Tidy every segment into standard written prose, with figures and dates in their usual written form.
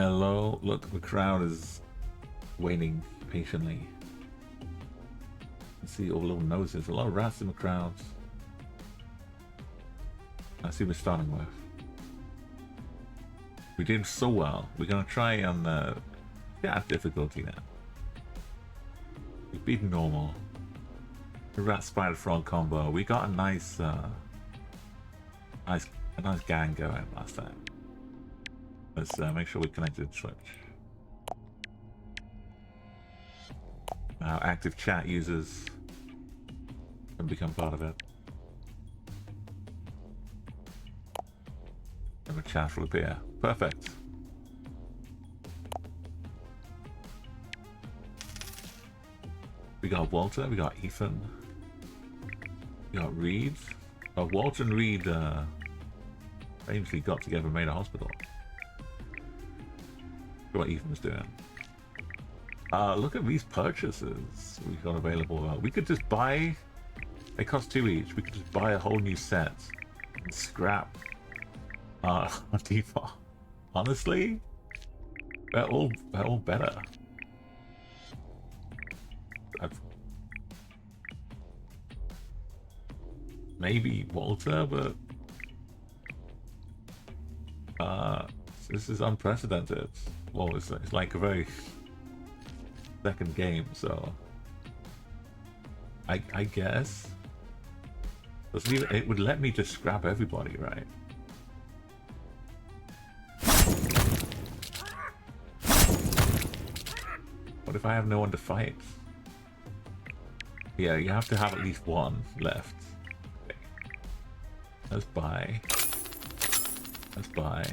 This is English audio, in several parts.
Hello, look, the crowd is waiting patiently. You see all the little noses, a lot of rats in the crowd. I see we're starting with. We did so well. We're gonna try and get difficulty now. We've beaten normal. The rat spider frog combo. We got a nice nice gang going last time. Let's make sure we connected to Switch. Now active chat users can become part of it. And the chat will appear. Perfect. We got Walter, we got Ethan, we got Reed. Walter and Reed famously got together and made a hospital. Look what Ethan was doing. Look at these purchases we got available. We could just buy, they cost 2 each, we could just buy a whole new set and scrap default. Honestly, they're all better. Maybe Walter, but this is unprecedented. Well, it's like a very second game, so I guess it would let me just scrap everybody, right? What if I have no one to fight? Yeah, you have to have at least one left. Okay. Let's buy. Let's buy.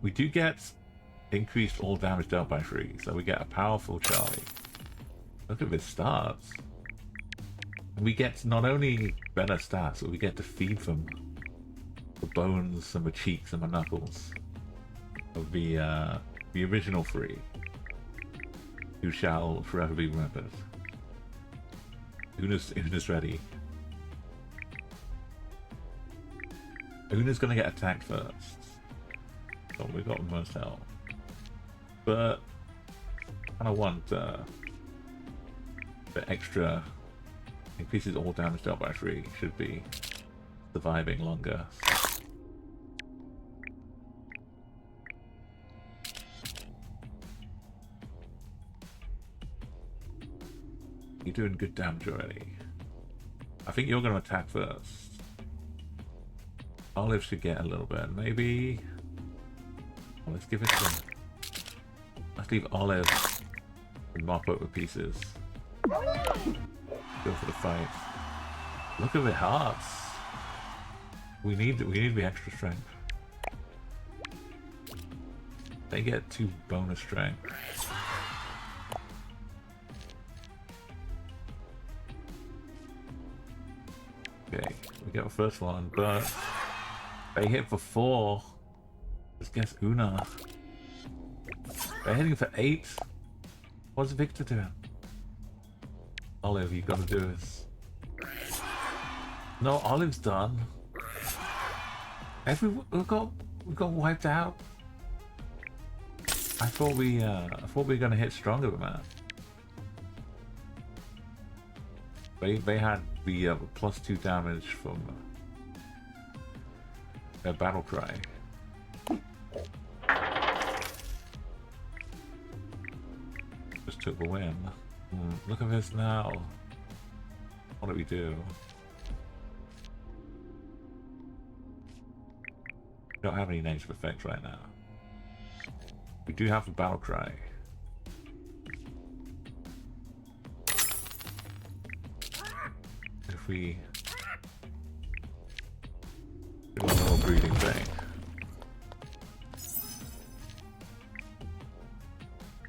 We do get increased all damage dealt by 3, so we get a powerful Charlie. Look at this stats. And we get not only better stats, but we get to feed them the bones and the cheeks and the knuckles of the original 3, who shall forever be remembered. Una's ready. Una's gonna get attacked first. So we got the most health. But I kinda want the extra increases all damage dealt by 3, should be surviving longer. You're doing good damage already. I think you're going to attack first. Olive should get a little bit. Maybe... Well, let's give it some... Let's leave Olive and mop up the pieces. Go for the fight. Look at the hearts. We need the extra strength. They get 2 bonus strength. Okay, we get the first one, but they hit for 4. Let's guess Una. They're hitting for 8. What's Victor doing? Olive, you gotta do this. No, Olive's done. We got wiped out. I thought we were gonna hit stronger than that. They had the +2 damage from their battle cry. Just took the win. Look at this now. What do we do? We don't have any negative effects right now. We do have the battle cry. If we do a little breeding thing.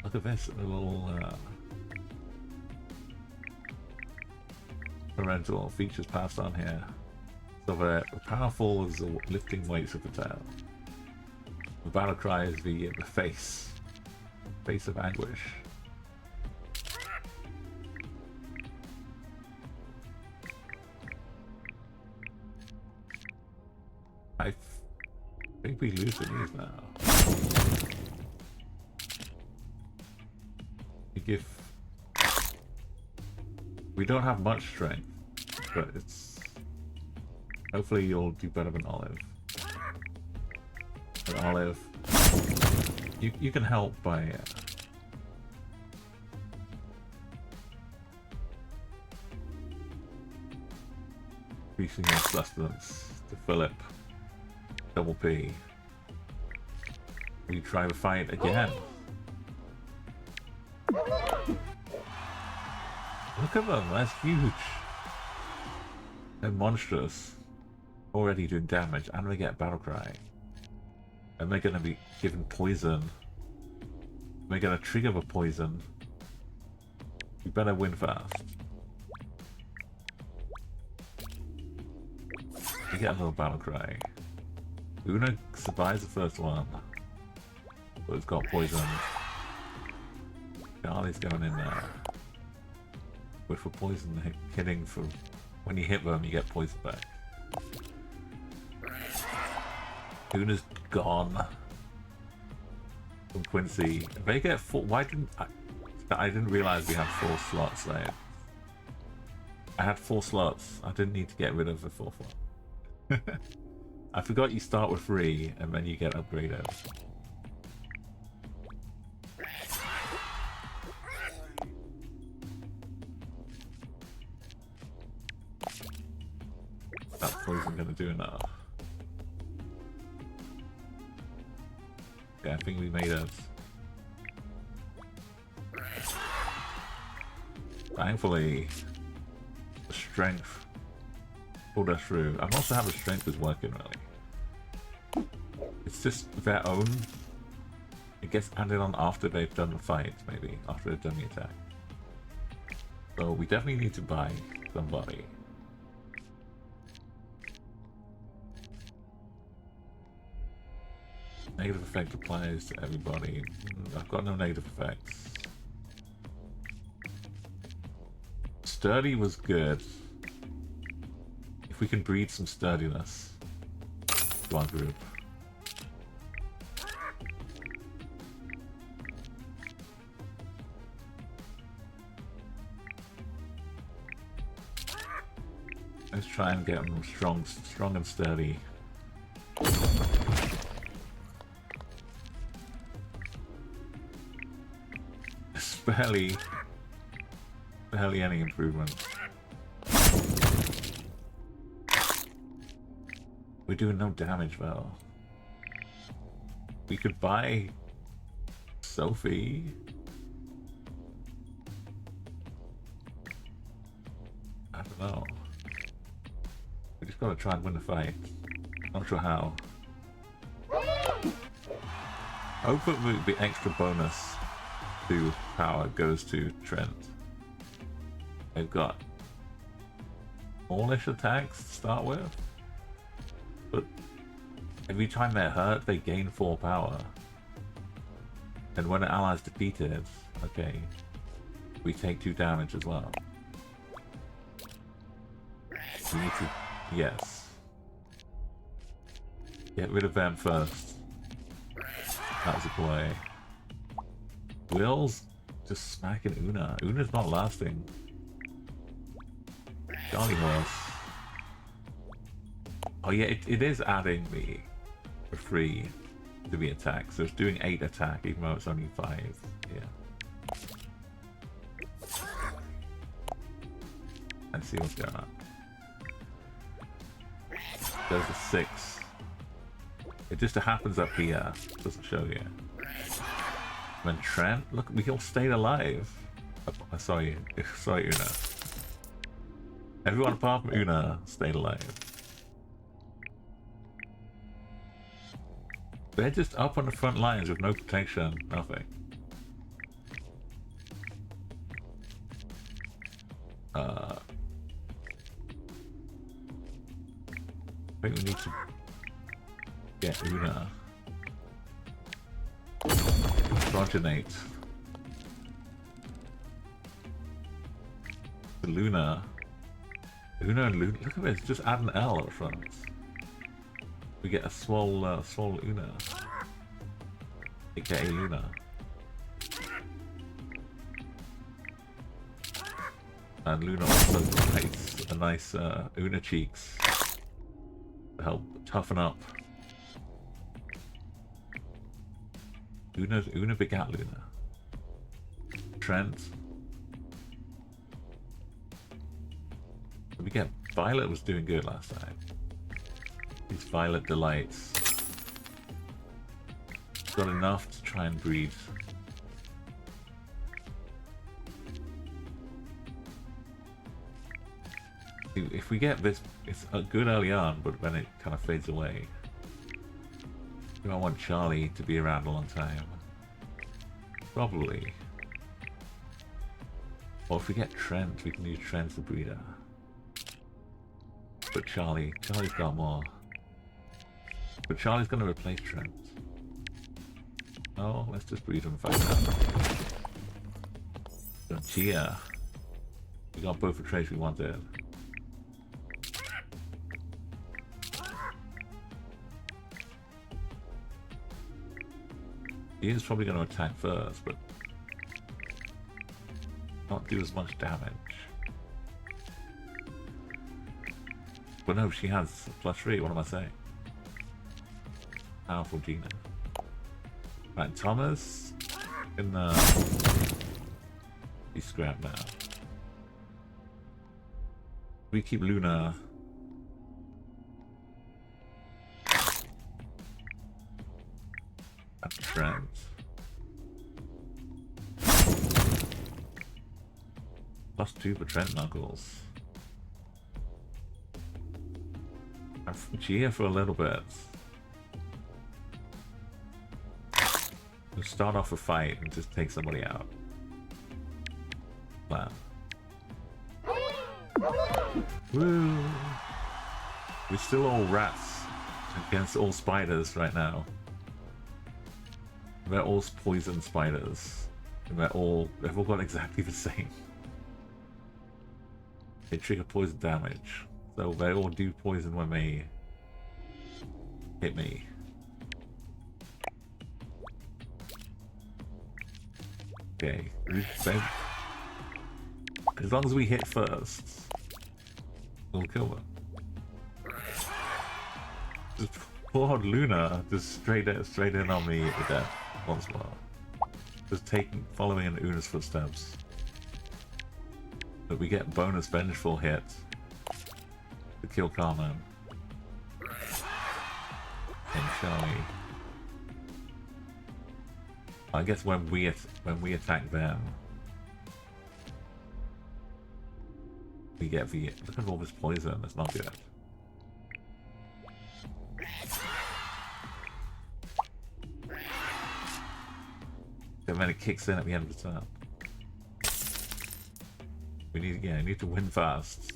Look at this little parental features passed on here. So the powerful is the lifting weights of the tail. The battle cry is the face of anguish. I think be losing these now. We don't have much strength, but it's... Hopefully you'll do better than Olive. But Olive, you can help by... increasing your sustenance to Philip. Double P. We try to fight again. Look at them, that's huge. They're monstrous. Already doing damage, and we get battle cry. And they're gonna be given poison. We're gonna trigger the poison. We better win fast. We get a little battle cry. Una survives the first one, but it's got poison. Charlie's going in there. But for poison hitting, for when you hit them, you get poison back. Una's gone. From Quincy, if they get four. Why didn't I didn't realize we had 4 slots there. I had 4 slots. I didn't need to get rid of the 4th one. I forgot you start with 3 and then you get upgraded. That poison gonna do enough. Yeah, I think we made it. Thankfully, the strength pulled us through. I'm not sure how the strength is working really. It's just their own. It gets added on after they've done the fight, maybe after they've done the attack. So we definitely need to buy somebody. Negative effect applies to everybody. I've got no negative effects. Sturdy was good. If we can breed some sturdiness to our group. Let's try and get them strong and sturdy. Barely any improvement. We're doing no damage though. We could buy Sophie. I don't know. We just gotta try and win the fight. Not sure how. Hope that the extra bonus to power goes to Trent. They've got smallish attacks to start with, but every time they're hurt, they gain 4 power. And when an ally's defeated, okay, we take 2 damage as well. We need to, yes. Get rid of them first. That was a play. Will's just smacking Una. Una's not lasting. Jolly horse. Oh yeah, it is adding the 3 to the attack, so it's doing 8 attack even though it's only 5. Yeah. Let's see what's going on. There's a 6. It just happens up here. Doesn't show you. When Trent, look, we all stayed alive. Sorry, sorry, Una. Everyone apart from Una stayed alive. They're just up on the front lines with no protection, nothing. I think we need to get Una. Progenate. Luna. Una and Luna. Look at this, just add an L at the front. We get a swole Una. AKA Luna. And Luna also provides a nice Una cheeks to help toughen up. Una begat Luna. Trent. We get Violet was doing good last time. These Violet delights. Got enough to try and breed. If we get this, it's good early on, but then it kind of fades away. Do I want Charlie to be around a long time? Probably. Or if we get Trent, we can use Trent as the breeder. But Charlie's got more. But Charlie's going to replace Trent. Oh, let's just breed him and find out. So Chia. We got both the traits we wanted. Chia's probably going to attack first, but not do as much damage. But no, she has +3, what am I saying? Powerful Gina. Right, Thomas in the... He's scrapped now. We keep Luna. And Trent. +2 for Trent Knuckles. And Gia for a little bit. We'll start off a fight and just take somebody out. Plan. Woo! We're still all rats against all spiders right now. They're all poison spiders. And they've all got exactly the same. They trigger poison damage. So they all do poison when they hit me. Okay. As long as we hit first, we'll kill them. Just poor Luna just straight in on me with death once more. Just following in Una's footsteps. But we get bonus vengeful hit to kill Carmen. And Charlie. I guess when we attack them, we get the look at all this poison. That's not good. And then it kicks in at the end of the turn. We need to win fast.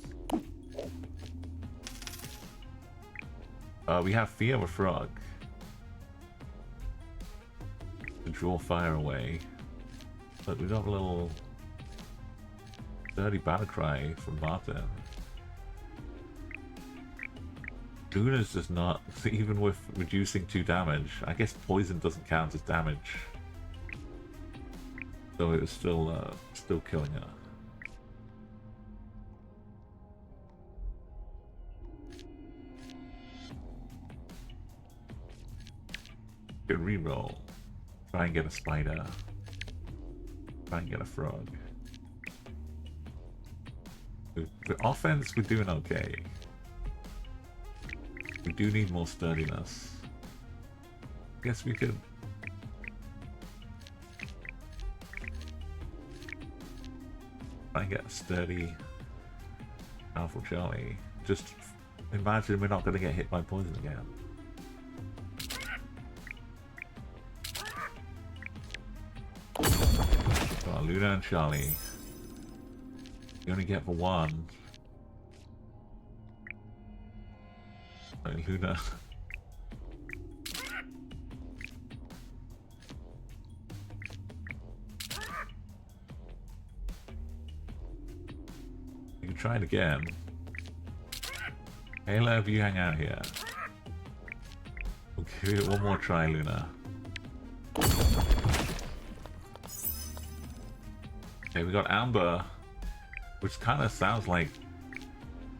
We have Fear of Frog to draw fire away, but we got a little dirty battle cry from Martin. Luna's just not, even with reducing 2 damage. I guess poison doesn't count as damage, so it was still killing her. Good reroll. Try and get a spider. Try and get a frog. The offense, we're doing okay. We do need more sturdiness. Guess we could... try and get a sturdy, powerful Charlie. Just imagine we're not going to get hit by poison again. Luna and Charlie. You only get the one. Luna. You can try it again. Ayla, if you hang out here. We'll give it one more try, Luna. Okay, we got Amber, which kind of sounds like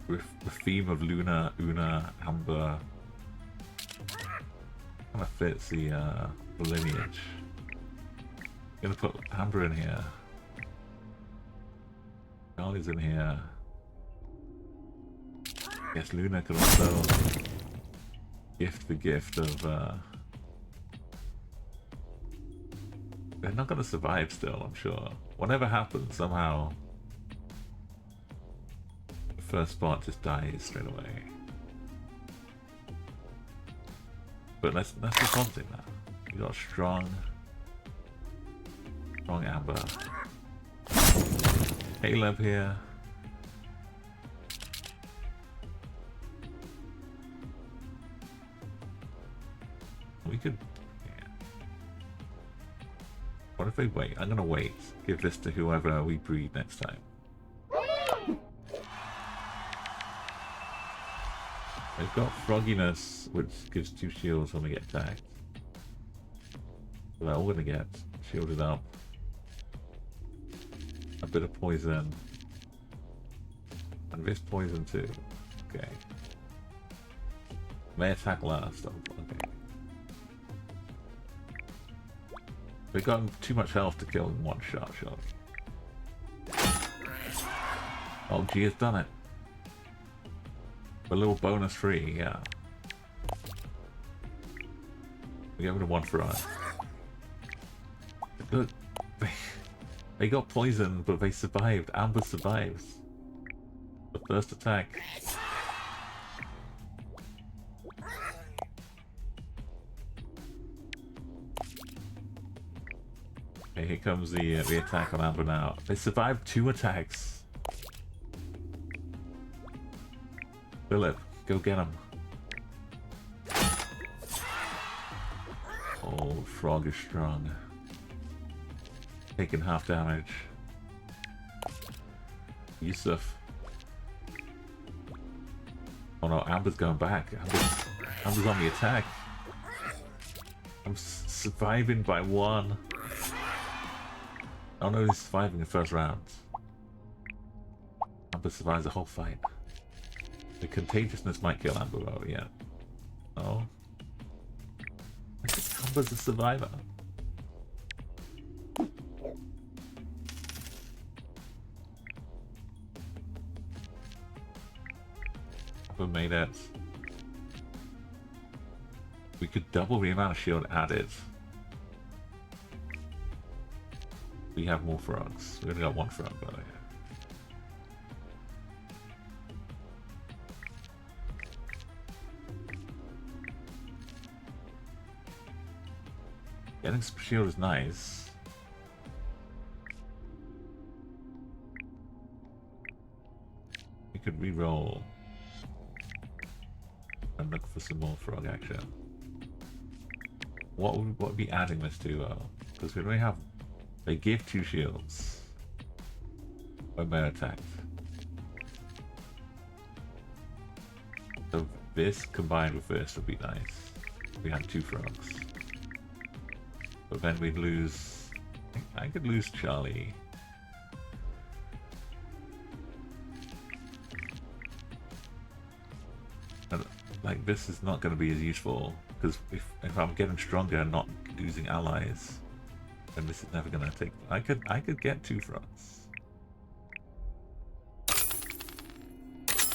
with the theme of Luna, Una, Amber. Kind of fits the lineage. Gonna put Amber in here. Charlie's in here. Yes, Luna could also gift the gift of. They're not gonna survive still, I'm sure. Whatever happens, somehow the first spot just dies straight away. But let's do something now. We got strong Amber. Caleb here. We could. Yeah. What if they wait? I'm gonna wait. Give this to whoever we breed next time. They've got Frogginess, which gives 2 shields when we get attacked. So they're all gonna get shielded up. A bit of poison. And this poison too. Okay. May attack last. Oh, okay. They've got too much health to kill in one shot, surely. Oh, G has done it. A little bonus free, yeah. We get rid of 1 for us. Look, they got poisoned, but they survived. Amber survives. The first attack. Okay, here comes the attack on Amber now. They survived 2 attacks. Philip, go get him. Oh, Frog is strong. Taking half damage. Yusuf. Oh no, Amber's going back. Amber's on the attack. I'm surviving by 1. Oh no, he's surviving the first round. Amber survives the whole fight. The contagiousness might kill Amber though, yeah. Oh. Amber's a survivor. Amber made it. We could double the amount of shield added. We have more frogs. We only got 1 frog by the way. Getting some shield is nice. We could re-roll and look for some more frog action. What would we be adding this to? Because we only have. They give 2 shields when they're attacked. So this combined with this would be nice. We had 2 frogs. But then we'd lose. I could lose Charlie. And, like, this is not going to be as useful because if I'm getting stronger and not losing allies, then this is never going to take. I could get 2 frogs.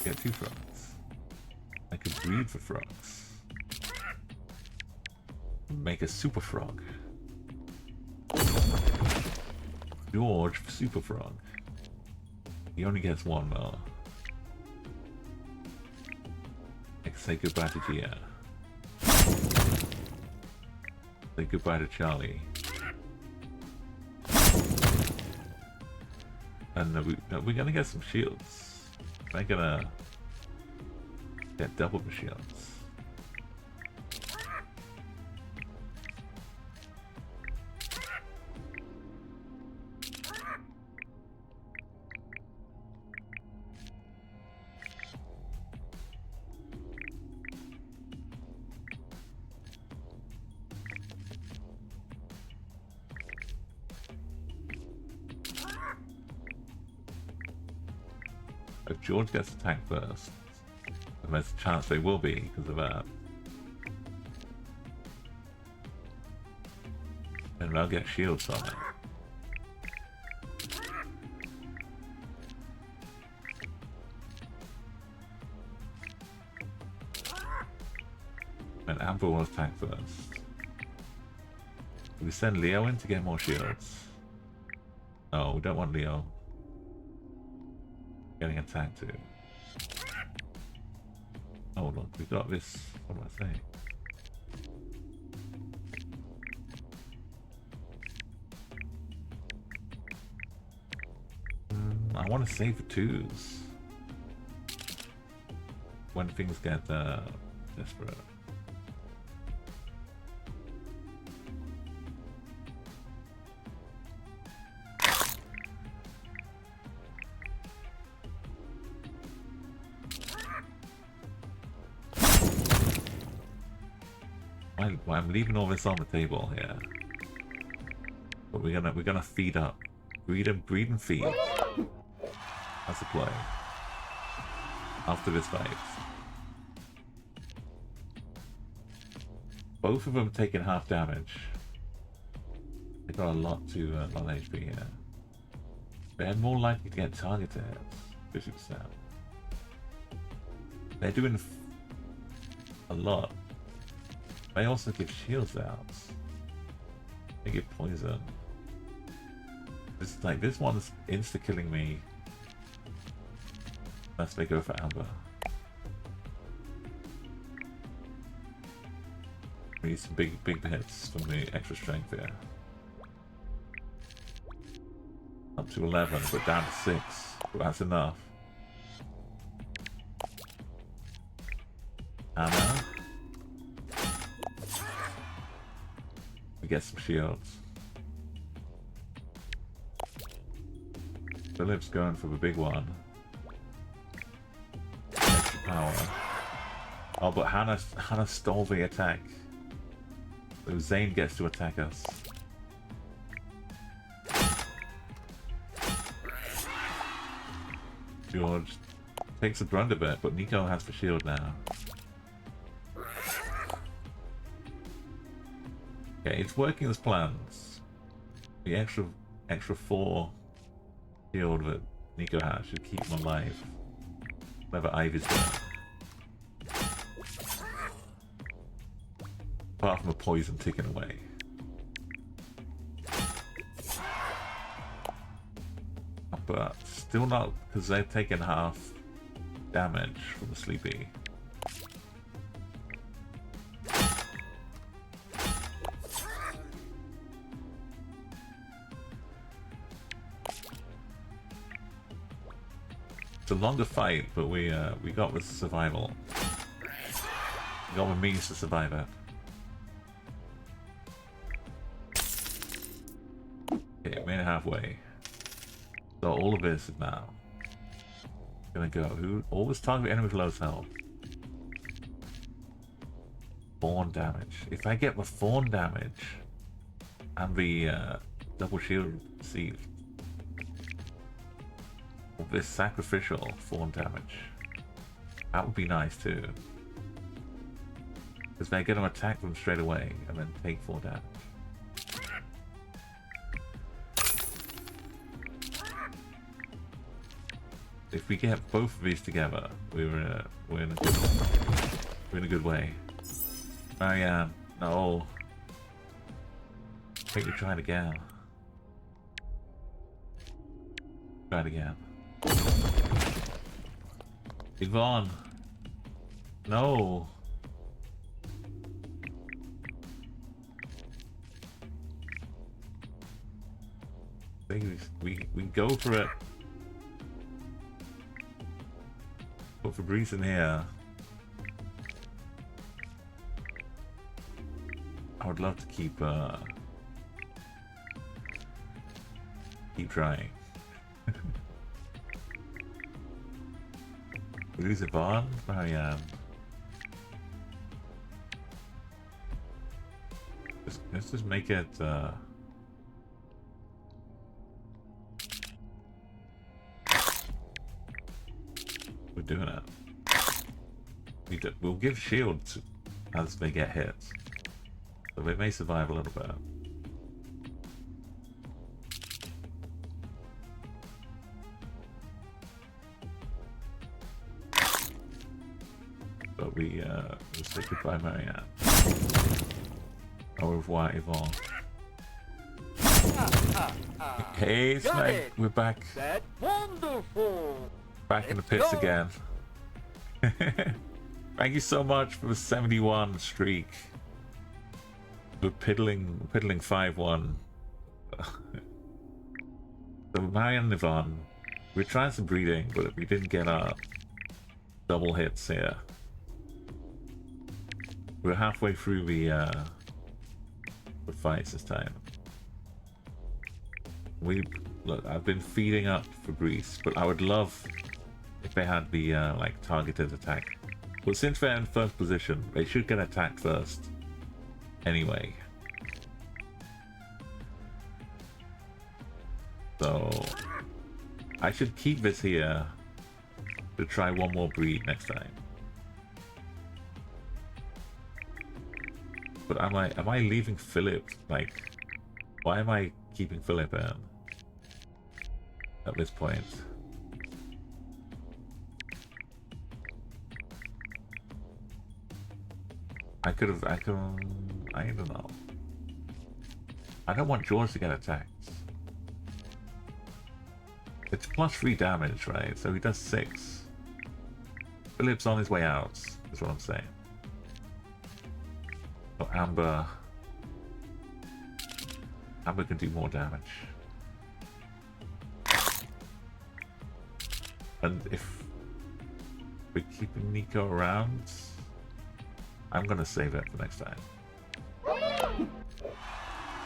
Get 2 frogs. I could breed for frogs. Make a super frog. George Super Frog. He only gets 1 though. I can say goodbye to Gia. Say goodbye to Charlie. And we're gonna get some shields. I'm gonna get double the shields. if George gets attacked first, and there's a chance they will be because of that, then they'll get shields on it. And Amber will attack first. We send Leo in to get more shields. No, we don't want Leo getting attacked too. Oh look, we got this. What do I say? I want to save for twos when things get desperate. I'm leaving all this on the table here, but we're gonna feed up, breed and feed. That's the play. After this fight, both of them taking half damage. They got a lot of HP here. They're more likely to get targeted. 50%. They're doing a lot. They also give shields out. They give poison. This one's insta killing me. Unless they go for Amber. We need some big hits from the extra strength here. Up to 11, but down to 6. But that's enough. Anna. We get some shields. Philip's going for the big one. Extra power. Oh, but Hannah stole the attack. So Zane gets to attack us. George takes the brunt of it, but Nico has the shield now. Okay, it's working as planned. The extra 4 shield that Nico has should keep him alive. Whatever Ivy's there. Apart from a poison taken away. But still not, because they've taken half damage from the sleepy. It's a longer fight, but we got the survival. We got the means to survive it. Okay, made it halfway. So all of this is now gonna go. Who always target enemy with low health? Fawn damage. If I get the fawn damage and the double shield received, or this sacrificial fawn damage, that would be nice too. Because they're gonna attack them straight away and then take 4 damage. If we get both of these together, we're in a good way. Marianne, no. I think we try it again. Try it again. Yvonne, no. I think we go for it. Put Fabrice in here. I would love to keep trying. Lose Yvonne? Marianne. Let's just make it we're doing it. We'll give shields as they get hit, so they may survive a little bit. But we'll say goodbye, Marianne. Au revoir, Yvonne. Hey, Snag, we're back. That's wonderful. Back in the pits again. Thank you so much for the 71 streak. We're piddling 5-1. So Marianne and Yvonne, we're trying some breeding, but we didn't get our double hits here. We're halfway through the fights this time. Look, I've been feeding up Fabrice, but I would love if they had the like targeted attack. But since they're in first position, they should get attacked first. Anyway. So I should keep this here to try one more breed next time. But am I leaving Philip? Like, why am I keeping Philip in at this point? I don't know. I don't want George to get attacked. It's +3 damage, right? So he does 6. Philip's on his way out, is what I'm saying. So Amber can do more damage. And if we're keeping Nico around, I'm gonna save it for next time.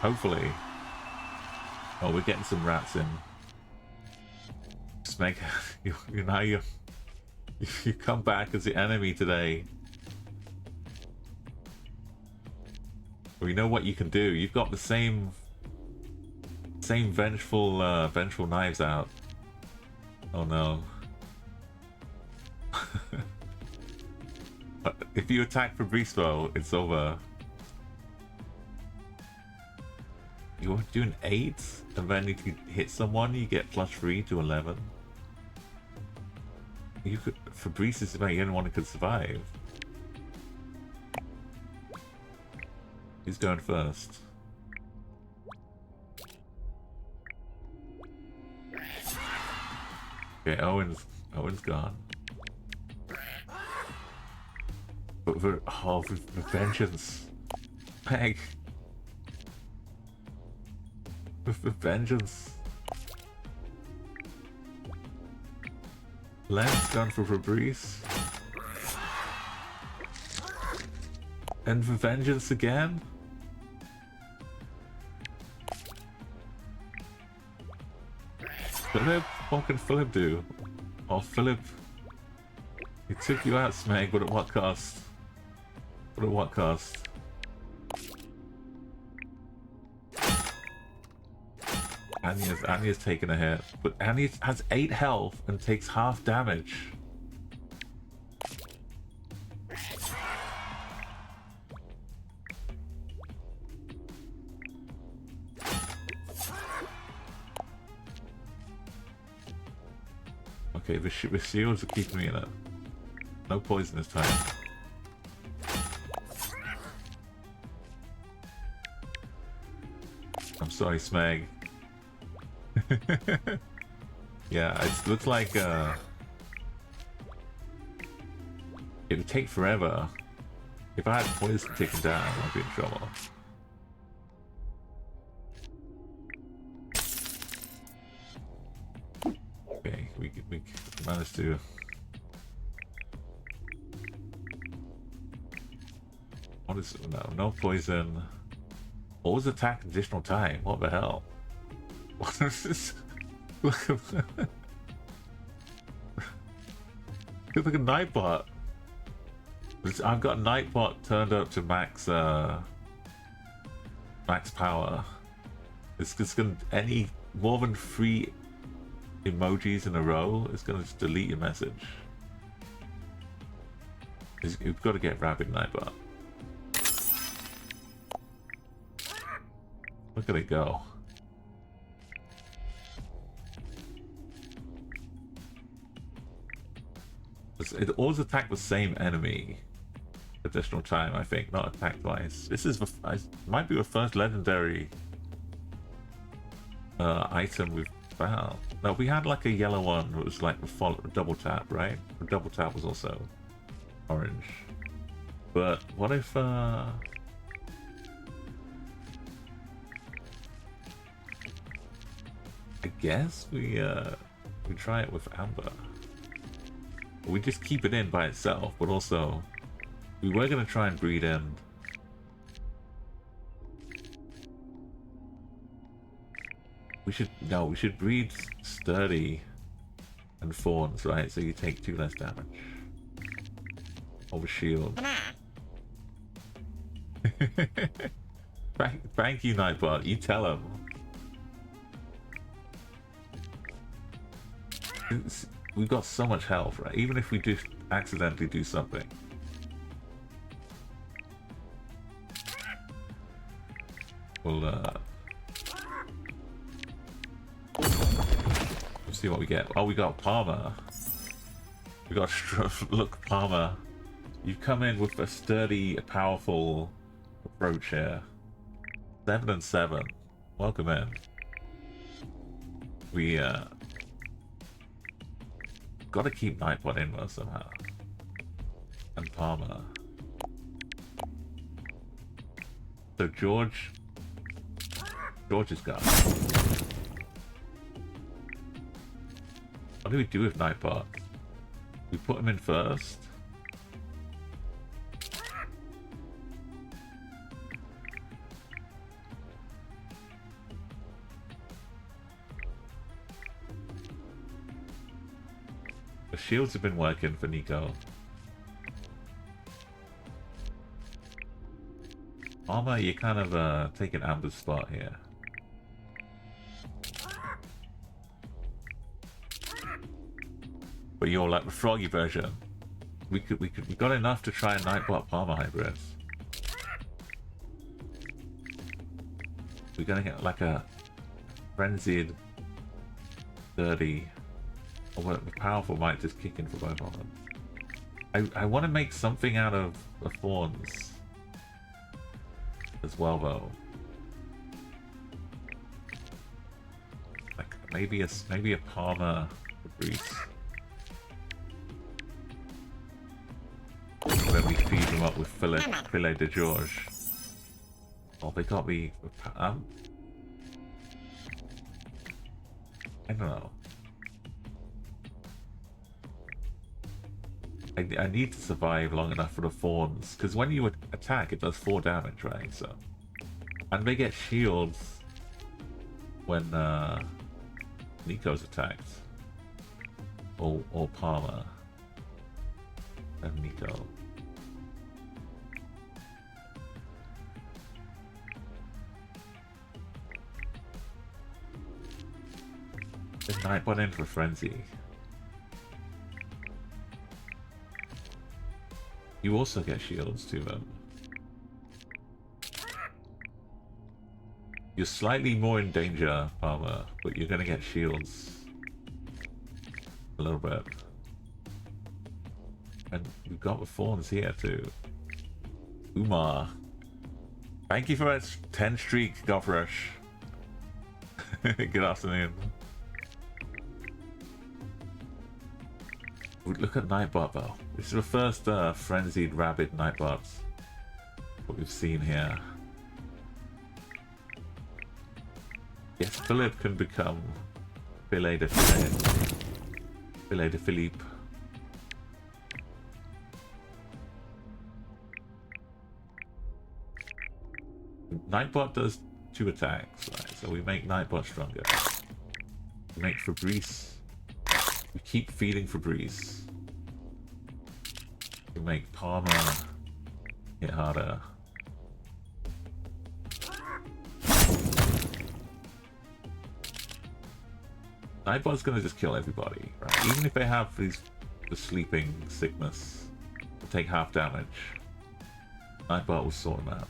Hopefully. Oh, we're getting some rats in. Smeg, you come back as the enemy today. We know what you can do. You've got the same vengeful knives out. Oh no. If you attack Fabrice though, it's over. You're doing 8, and then if you hit someone, you get +3 to 11. You could. Fabrice is the only one who could survive. He's going first. Okay, Owen's gone. But for vengeance, Peg. For vengeance. Len's gone for Fabrice. And for vengeance again. Philip? What can Philip do? Oh, Philip. He took you out, Smeg, but at what cost? But at what cost? Anya's taken a hit, but Anya has 8 health and takes half damage. Okay, the shields are keeping me in it. No poison this time. I'm sorry, Smeg. Yeah, it looks like it would take forever. If I had poison taken down, I'd be in trouble. Okay, we managed to. What is no poison? What was attack additional time? What the hell? What is this? Look at look at Nightbot. I've got Nightbot turned up to max power. It's just gonna any more than 3 emojis in a row. It's gonna just delete your message. We've got to get Rabid Nightbot. Look at it go. It always attacked the same enemy additional time, I think, not attack twice. This is might be the first legendary item we've found. No, we had like a yellow one that was like the double tap, right? The double tap was also orange. But what if I guess we try it with Amber. We just keep it in by itself, but also we were gonna try and breed in. We should breed Sturdy and Fawns, right? So you take 2 less damage. Over shield. Thank you, Nightbot. You tell him. We've got so much health, right? Even if we do accidentally do something. We'll see what we get. Oh, we got Palmer. We got look, Palmer. You've come in with a sturdy, powerful approach here. 7 and 7. Welcome in. We gotta keep Nightbot in there somehow. And Palmer. So George is gone. What do we do with Nightbot? We put him in first. The shields have been working for Nico. Armor, you're kind of taking Amber's spot here. But you're like the froggy version. We got enough to try and Nightbot Palmer hybrids. We're gonna get like a frenzied 30. Or what the powerful might just kick in for both of them. I want to make something out of the Fawns as well, though. Like maybe a Palmer Fabrice. Then we feed them up with filet de George. Oh, they got me. I don't know. I need to survive long enough for the Fawns, because when you attack, it does 4 damage, right? So, and they get shields when Nico's attacked, or Palmer and Nico. The Nightbot in for Frenzy. You also get shields to them. You're slightly more in danger, Palmer, but you're gonna get shields. A little bit. And we've got the Fawns here too. Umar. Thank you for that 10 streak, Goffrush. Good afternoon. Look at Nightbot though. This is the first frenzied rabid Nightbots what we've seen here. Yes, Philip can become Filet de Philippe. Nightbot does 2 attacks, right? So we make Nightbot stronger. We make Fabrice. We keep feeding Fabrice. We make Palmer hit harder. Nightbot's gonna just kill everybody, right? Even if they have the sleeping sickness take half damage. Nightbot will sort him out.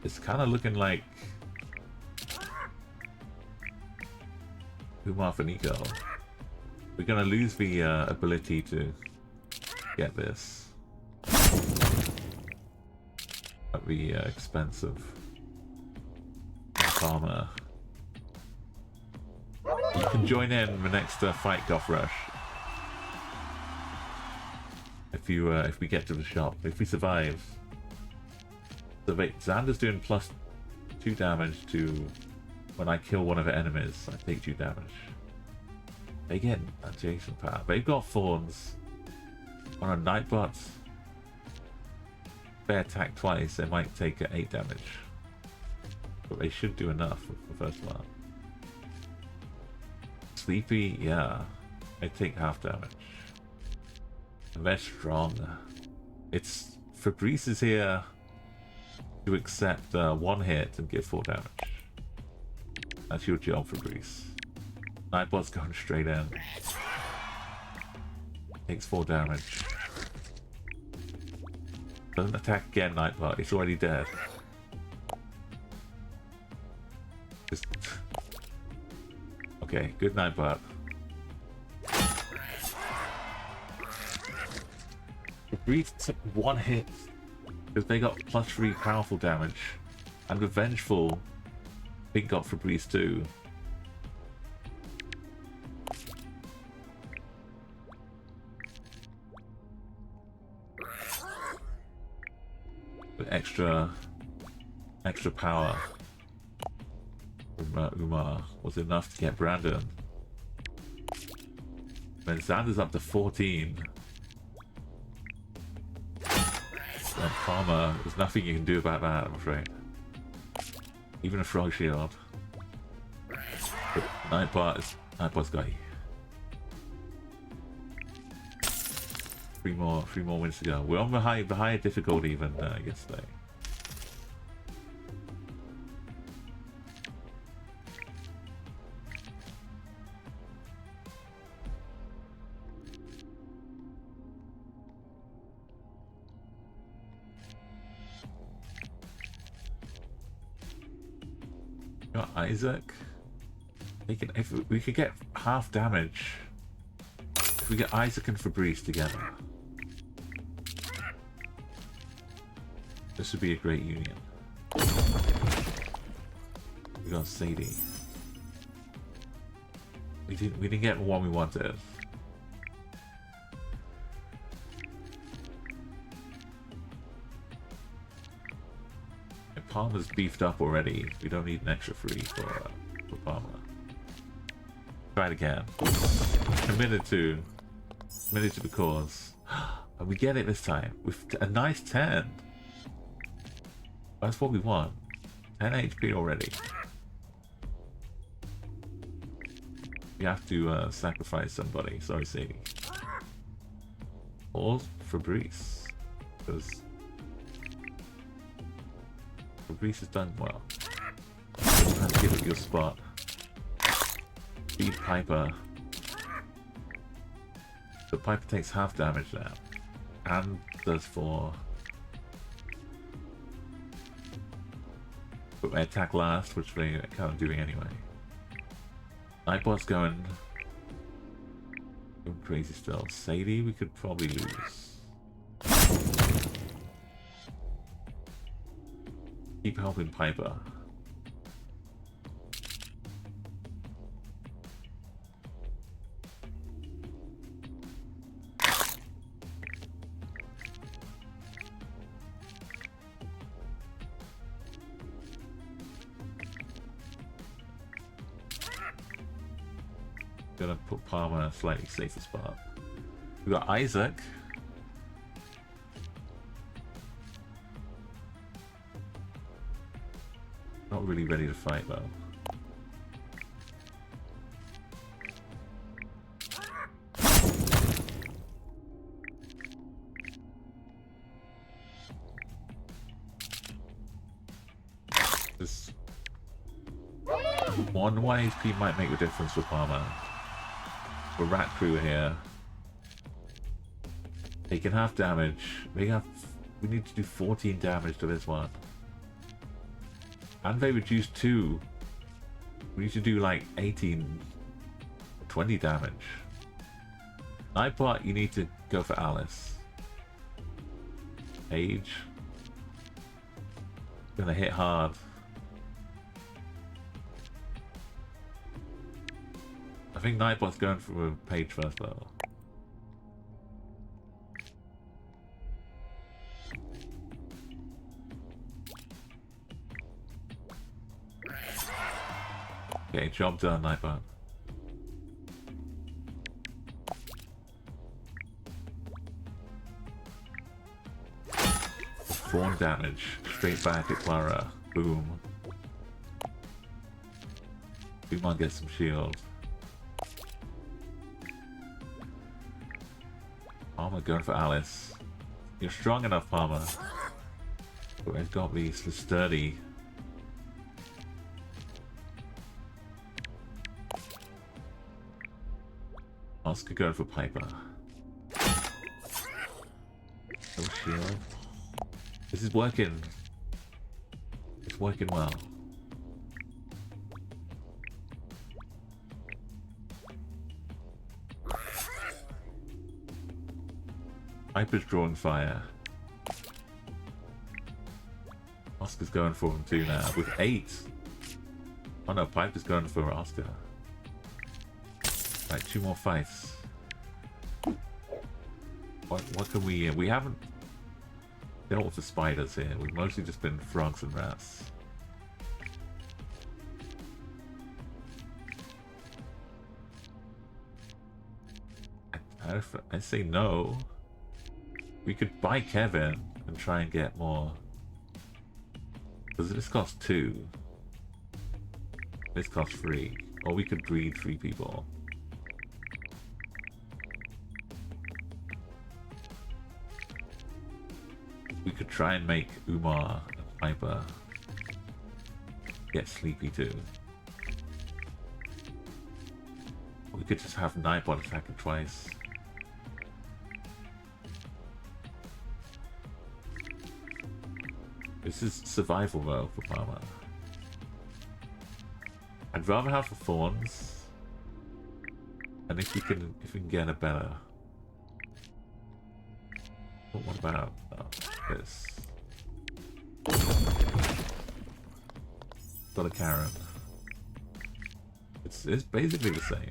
It's kind of looking like Umar for Nico. We're gonna lose the ability to get this at the expense of armor. You can join in the next fight, Goth Rush. If we get to the shop, if we survive. So wait, Xander's doing +2 damage to when I kill one of the enemies. I take 2 damage. They get adjacent power. They've got thorns on a Nightbot. They attack twice. They might take 8 damage, but they should do enough with the first one. Sleepy, yeah, they take half damage. And they're strong. It's Fabrice is here to accept 1 hit and give 4 damage. That's your job, Fabrice. Nightbot's going straight in. Takes 4 damage. Doesn't attack again, Nightbot. It's already dead. Just... Okay, good Nightbot. Fabrice took 1 hit because they got +3 powerful damage, and Revengeful I think got Fabrice too. With extra power from Umar was enough to get Brandon. Then Xander's up to 14. And Palmer, there's nothing you can do about that, I'm afraid. Even a frog shield. But Nightbot's got you. 3 more wins to go. We're on the higher difficulty than yesterday. Got Isaac. If we could get half damage, if we get Isaac and Fabrice together, this would be a great union. We got Sadie. We didn't get what we wanted. Palmer's beefed up already. We don't need an extra 3 for Palmer. Try it again. Committed to the cause. And we get it this time with a nice 10. That's what we want. 10 HP already. We have to sacrifice somebody. Sorry, Sadie. Or Fabrice. Because Fabrice has done well. Just have to give it your spot. Beat Piper. So Piper takes half damage now. And does 4. But they attack last, which they are kind of doing anyway. Nightbot's going crazy still. Sadie, we could probably lose. Keep helping Piper. Gonna put Palmer in a slightly safer spot. We got Isaac. Not really ready to fight though. This 1 HP might make a difference for Palmer. We're Rat Crew here. Taking half damage. We need to do 14 damage to this one. And they reduced 2. We need to do like 18, 20 damage. Nightbot, you need to go for Alice. Age. Gonna hit hard. I think Nightbot's going for a page first though. Okay, job done, Nightbot. Fawn damage. Straight back at Clara. Boom. We might get some shield. Palmer going for Alice. You're strong enough, Palmer. But it's got to be sturdy. Oscar going for Piper. No shield. This is working. It's working well. Piper's drawing fire. Oscar's going for him too now with 8. Oh no, Piper's going for Oscar. Right, 2 more fights. What can we haven't dealt with the spiders here. We've mostly just been frogs and rats. I say no. We could buy Kevin and try and get more. Because this costs 2. This costs 3. Or we could breed 3 people. We could try and make Umar and Piper get sleepy too. We could just have Nightbot attacking twice. This is survival though for Palmer. I'd rather have the thorns, and if we can get a better. But what about this? Got a Karen. It's basically the same.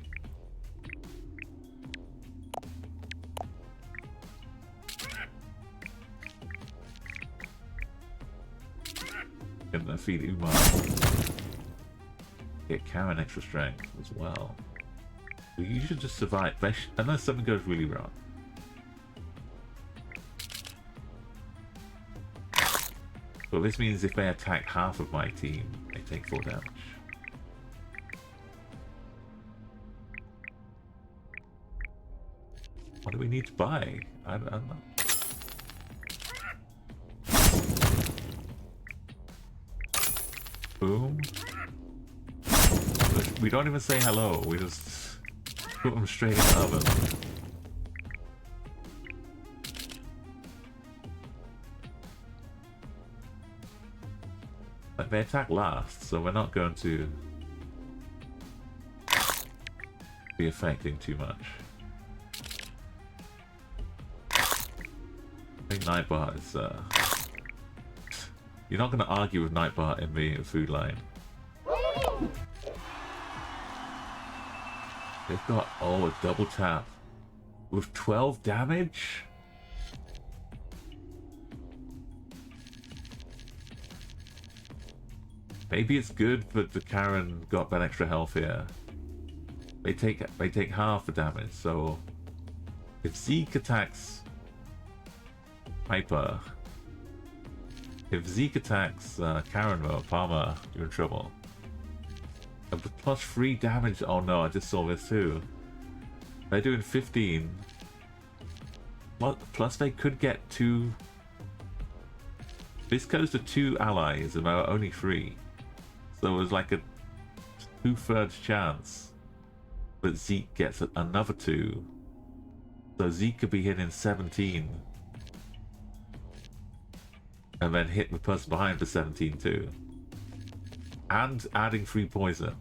Gonna feed Umar. Get Karen extra strength as well. You should just survive, unless something goes really wrong. But this means if they attack half of my team, they take 4 damage. What do we need to buy? I don't know. Boom. We don't even say hello, we just put them straight in the oven. They attack last, so we're not going to be affecting too much. I think Nightbot is you're not going to argue with Nightbot in the food line. They've got a double tap with 12 damage. Maybe it's good that the Karen got that extra health here. They take half the damage, so if Zeke attacks Piper, if Zeke attacks Karen or Palmer, you're in trouble. And with plus 3 damage, oh no, I just saw this too. They're doing 15. Plus they could get 2. This goes to 2 allies, and there are only 3. So it was like a 2/3 chance that Zeke gets another 2. So Zeke could be hitting 17. And then hit the person behind for 17 too. And adding 3 poison.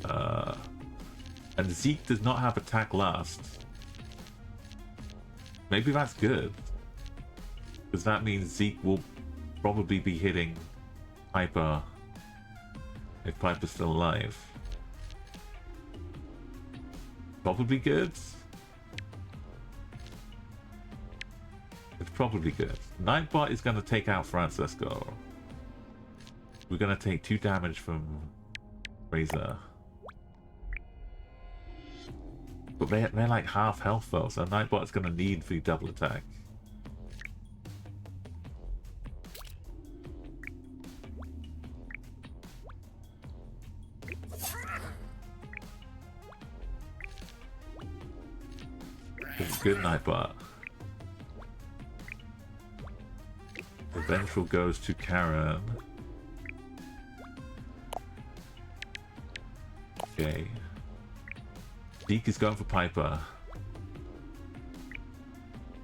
And Zeke does not have attack last. Maybe that's good. Because that means Zeke will probably be hitting Piper if Piper's still alive. Probably good. It's probably good. Nightbot is going to take out Francisco. We're going to take 2 damage from Razor. But they're like half health though, so Nightbot's going to need the double attack. Good Nightbot. The Vengeful goes to Karen. Okay. Zeke is going for Piper.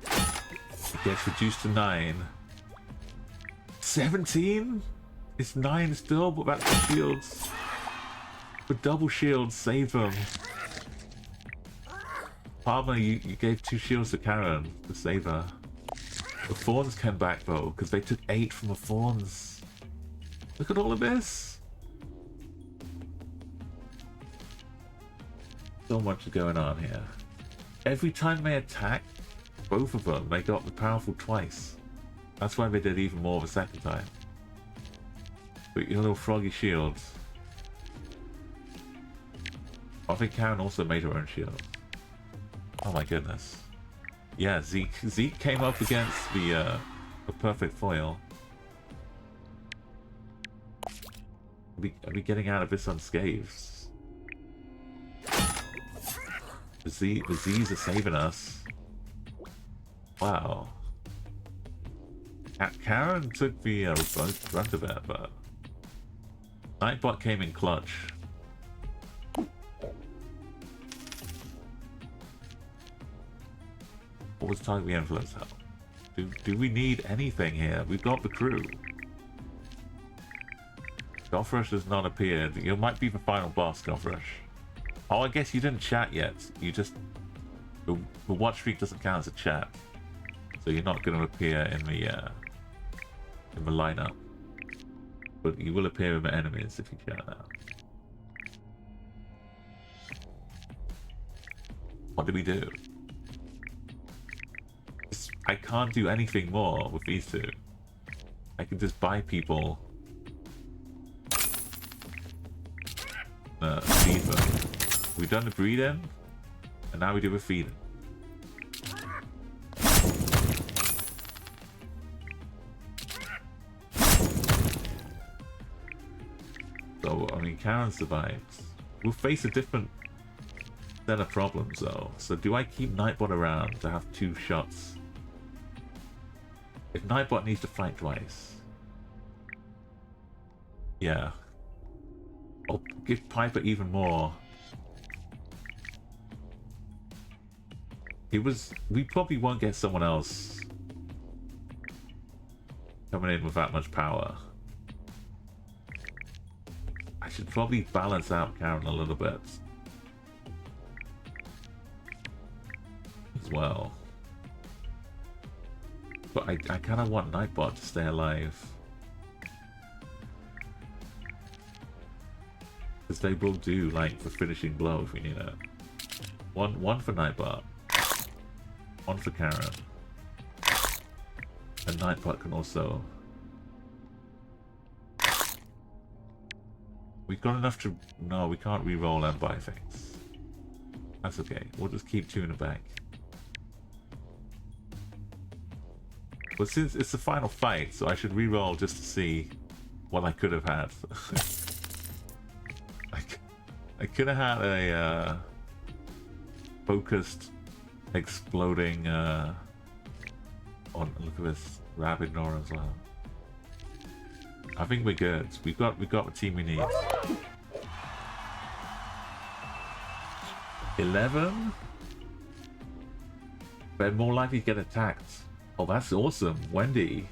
It gets reduced to 9. 17? It's 9 still, but that's the shields. But double shields save them. Palmer, you gave 2 shields to Karen to save her. The Thorns came back though, because they took 8 from the Thorns. Look at all of this. So much going on here. Every time they attack, both of them, they got the powerful twice. That's why they did even more the second time. But your little froggy shields. I think Karen also made her own shield. Oh my goodness. Yeah, Zeke came up against the perfect foil. Are we getting out of this unscathed? The Z's are saving us. Wow. Karen took the brunt of it, but Nightbot came in clutch. What was target the influence help? Do we need anything here? We've got the crew. Gothrush has not appeared. You might be the final boss, Gothrush. Oh, I guess you didn't chat yet. You just... The watch streak doesn't count as a chat. So you're not going to appear in the lineup. But you will appear in the enemies if you chat now. What do we do? I can't do anything more with these two. I can just buy people feed them. We've done the breeding, and now we do a feeding. So, I mean, Karen survives. We'll face a different set of problems, though. So, do I keep Nightbot around to have 2 shots? If Nightbot needs to fight twice. Yeah. I'll give Piper even more. We probably won't get someone else coming in with that much power. I should probably balance out Karen a little bit as well. But I kind of want Nightbot to stay alive. Because they will do, like, the finishing blow if we need it. One for Nightbot. One for Karen. And Nightbot can also... We've got enough to... No, we can't re-roll and buy things. That's okay. We'll just keep 2 in the bank. But since it's the final fight, so I should re-roll just to see what I could have had. I could have had a focused, exploding. On look at this rapid Nora as well. I think we're good. We've got the team we need. 11? They're more likely to get attacked. Oh, that's awesome. Wendy.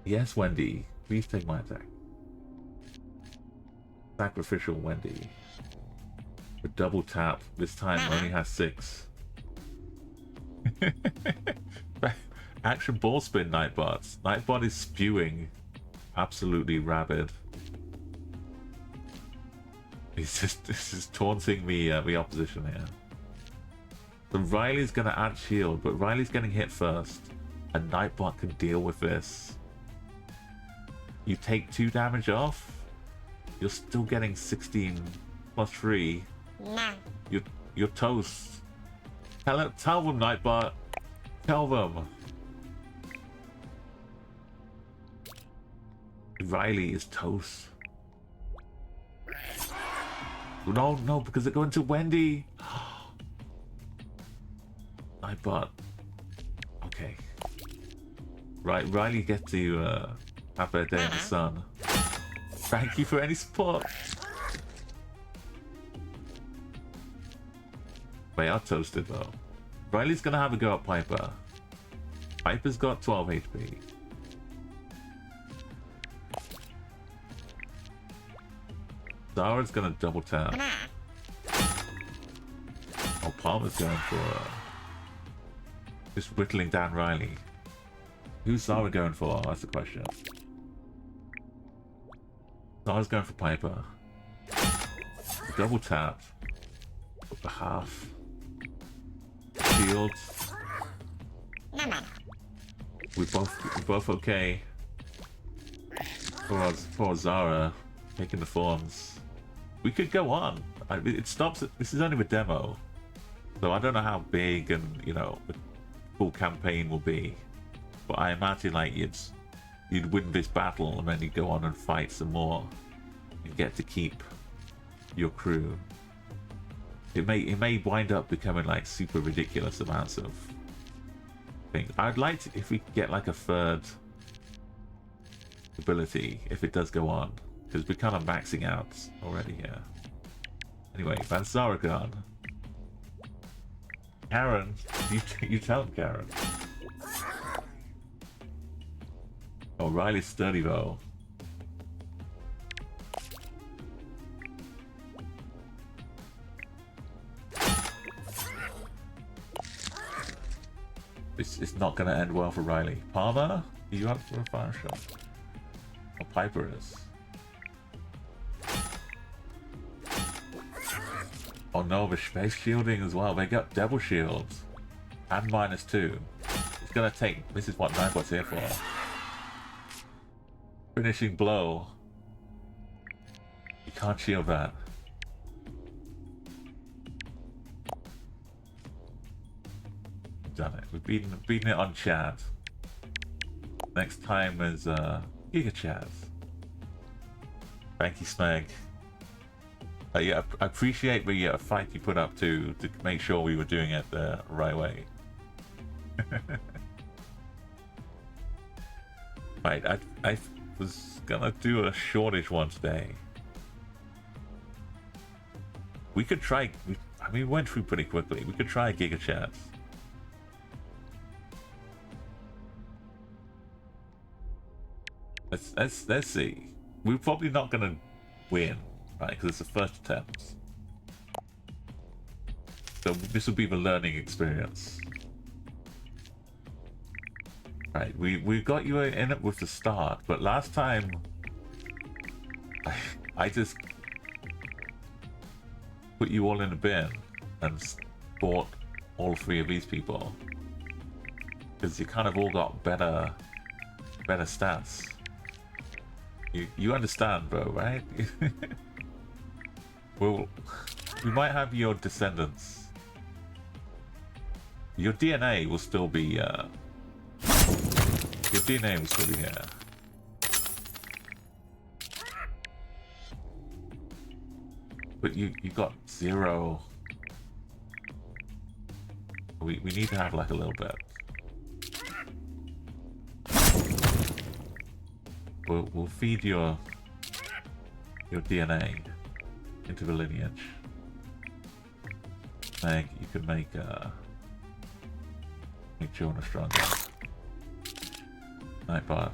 Yes, Wendy. Please take my attack. Sacrificial Wendy. A double tap. This time only has 6. Action ball spin, Nightbot. Nightbot is spewing. Absolutely rabid. This is taunting the opposition here. So Riley's gonna add shield, but Riley's getting hit first. And Nightbot can deal with this. You take 2 damage off. You're still getting 16 plus 3. Nah. You're toast. Tell them, Nightbot. Tell them. Riley is toast. No, because they're going to Wendy. Nightbot. Okay. Right, Riley gets to have their day in the sun. Thank you for any support. They are toasted though. Riley's gonna have a go at Piper. Piper's got 12 HP. Zara's gonna double tap. Oh, Palmer's going for just whittling down Riley. Who's Zara going for? That's the question. Zara's going for Piper. Double tap. Up the half. Shields. We're both okay. For Zara taking the forms. We could go on. It stops at, this is only a demo, so I don't know how big and the full campaign will be. But I imagine like you'd win this battle and then you'd go on and fight some more and get to keep your crew. It may wind up becoming like super ridiculous amounts of things. I'd like to, if we could get like a third ability if it does go on, because we're kind of maxing out already here. Anyway, that's Zaragon. Karen, you tell him, Karen. Oh, Riley's sturdy though. It's not going to end well for Riley. Palmer, are you up for a fire shot? Oh, Piper is. Oh no, the space shielding as well. They got double shields and -2. It's gonna take. This is what Nightbot's here for. Finishing blow. You can't shield that. Done it. We've beaten it on chat. Next time is Giga Chat. Thank you, Smeg. Yeah, I appreciate the fight you put up to make sure we were doing it the right way. Right, I was gonna do a shortish one today. We could try. We went through pretty quickly. We could try Giga Chat. Let's see. We're probably not gonna win, right? Because it's the first attempt. So this will be the learning experience. Right, we got you in it with the start, but last time I just put you all in a bin and bought all 3 of these people because you kind of all got better stats. You understand, bro, right? Well, we might have your descendants. Your DNA will still be your DNA will still be here. But you got 0. We need to have like a little bit. We'll feed your DNA into the lineage. Meg, you can make Jonah stronger. Nightbot.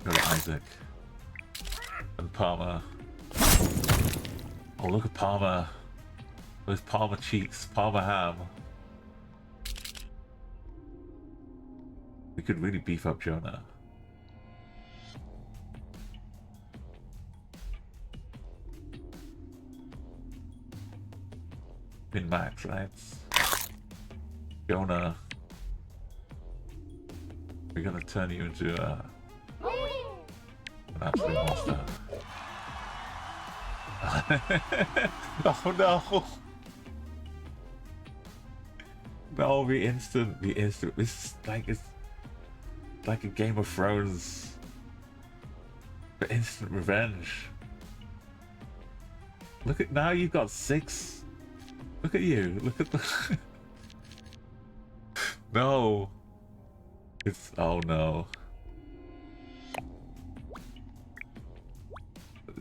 Go to Isaac. And Palmer. Oh, look at Palmer. Those Palmer cheeks. Palmer ham. We could really beef up Jonah. Min max, right? Jonah. We're gonna turn you into an absolute monster. Oh no! No, the instant. This is like it's like a Game of Thrones. The instant revenge. Look at now, you've got 6. Look at you. Look at the. No. It's oh no.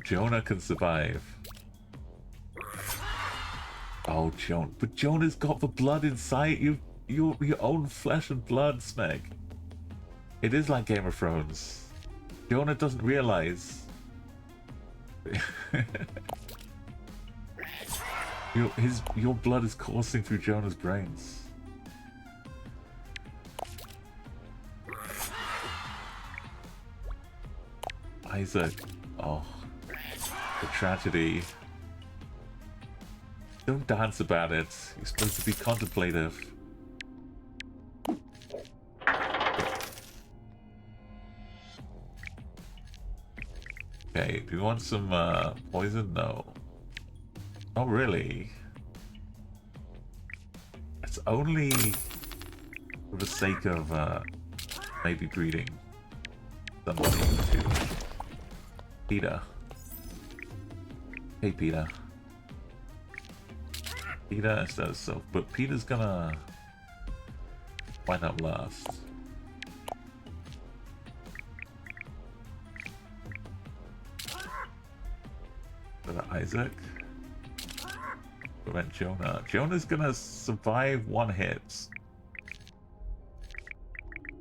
Jonah can survive. Oh, Jonah. But Jonah's got the blood inside you. Your own flesh and blood, Smeg. It is like Game of Thrones. Jonah doesn't realize. Your blood is coursing through Jonah's brains. Isaac. Oh. The tragedy. Don't dance about it. You're supposed to be contemplative. Okay, do you want some poison? No. Not really. It's only for the sake of maybe breeding somebody to Peter. Hey Peter. Peter instead of Soph, but Peter's gonna wind up last. Isaac. Prevent Jonah. Jonah's gonna survive 1 hit.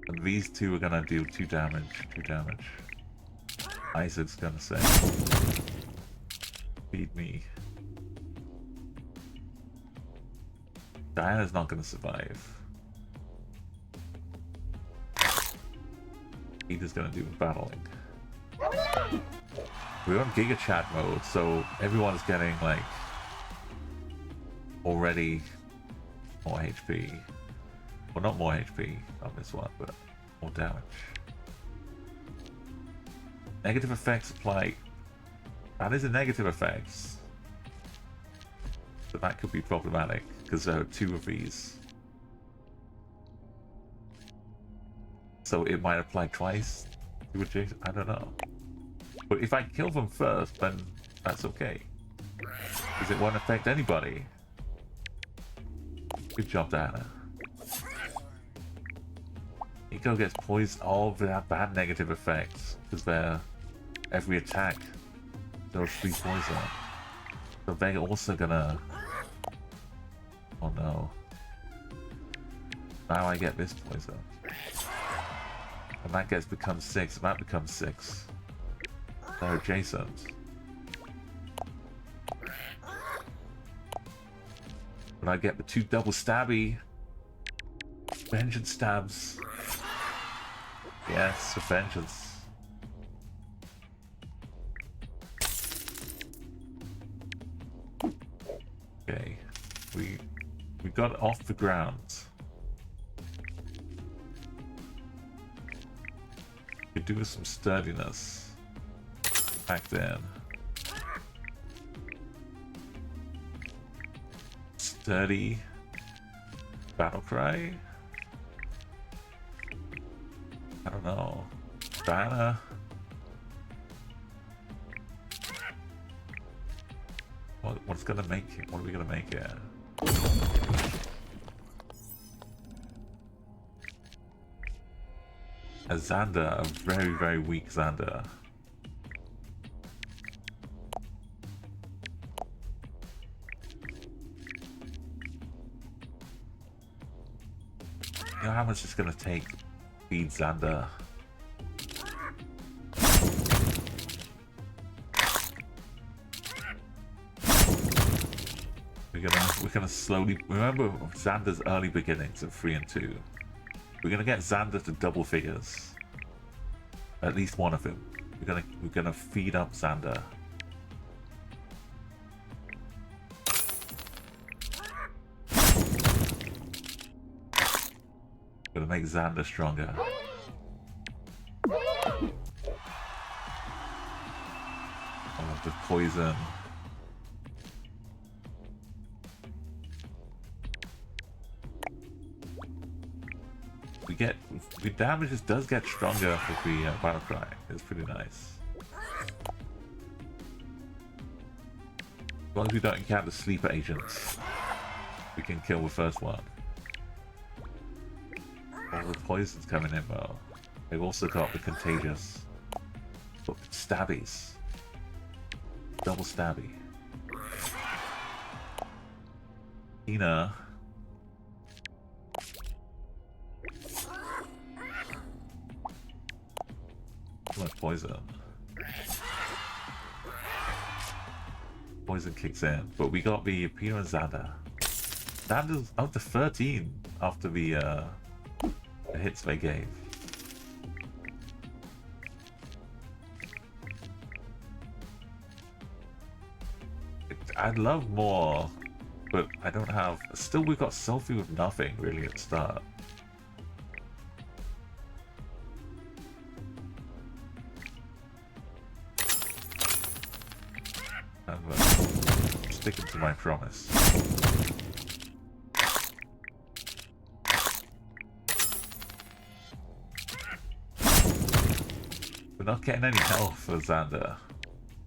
And these 2 are gonna deal 2 damage. 2 damage. Isaac's gonna say, feed me. Diana's not gonna survive. Peter's gonna do battling. We're on Giga Chat mode, so everyone's getting like already more HP. Well, not more HP on this one, but more damage. Negative effects apply. That is a negative effects. So that could be problematic because there are 2 of these. So it might apply twice to adjacent. I don't know. But if I kill them first, then that's okay. Because it won't affect anybody. Good job, Diana. Eco gets poisoned. All of that bad negative effects. Because they're every attack does 3 poison. So they're also gonna. Oh no. Now I get this poison. And that becomes 6, and that becomes 6. They're adjacent. But I get the 2 double stabby. Vengeance stabs. Yes, a vengeance. Okay. We got off the ground. Could do with some sturdiness. Back then. Sturdy battle cry. I don't know. Diana. What's gonna make it? What are we gonna make it? A Xander, a very, very weak Xander. know how much it's gonna take to feed Xander? We're gonna slowly remember Xander's early beginnings at 3 and 2. We're gonna get Xander to double figures. At least one of them. We're gonna feed up Xander. Gonna make Xander stronger. Oh, the poison. The damage just does get stronger with the battle cry. It's pretty nice. As long as we don't encounter sleeper agents, we can kill the first one. All the poison's coming in though. They've also got the contagious. But stabbies. Double stabby. Tina. Poison. Poison kicks in, but we got the Pina and Xander. Xander's up to 13 after the hits they gave. I'd love more, but I don't have. Still, we've got Sophie with nothing really at the start. Sticking to my promise. We're not getting any health for Xander.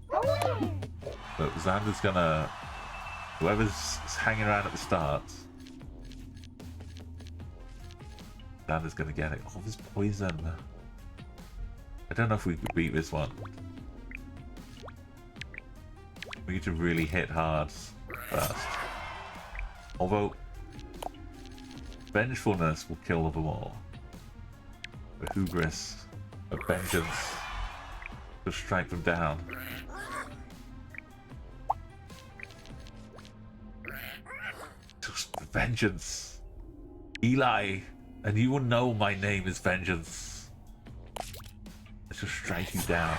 But Xander's gonna... Whoever's hanging around at the start... Xander's gonna get it. Oh, there's poison. I don't know if we could beat this one. We need to really hit hard first. Although, vengefulness will kill them all. The hubris of vengeance will strike them down. Just vengeance. Eli, and you will know my name is Vengeance. I shall strike you down.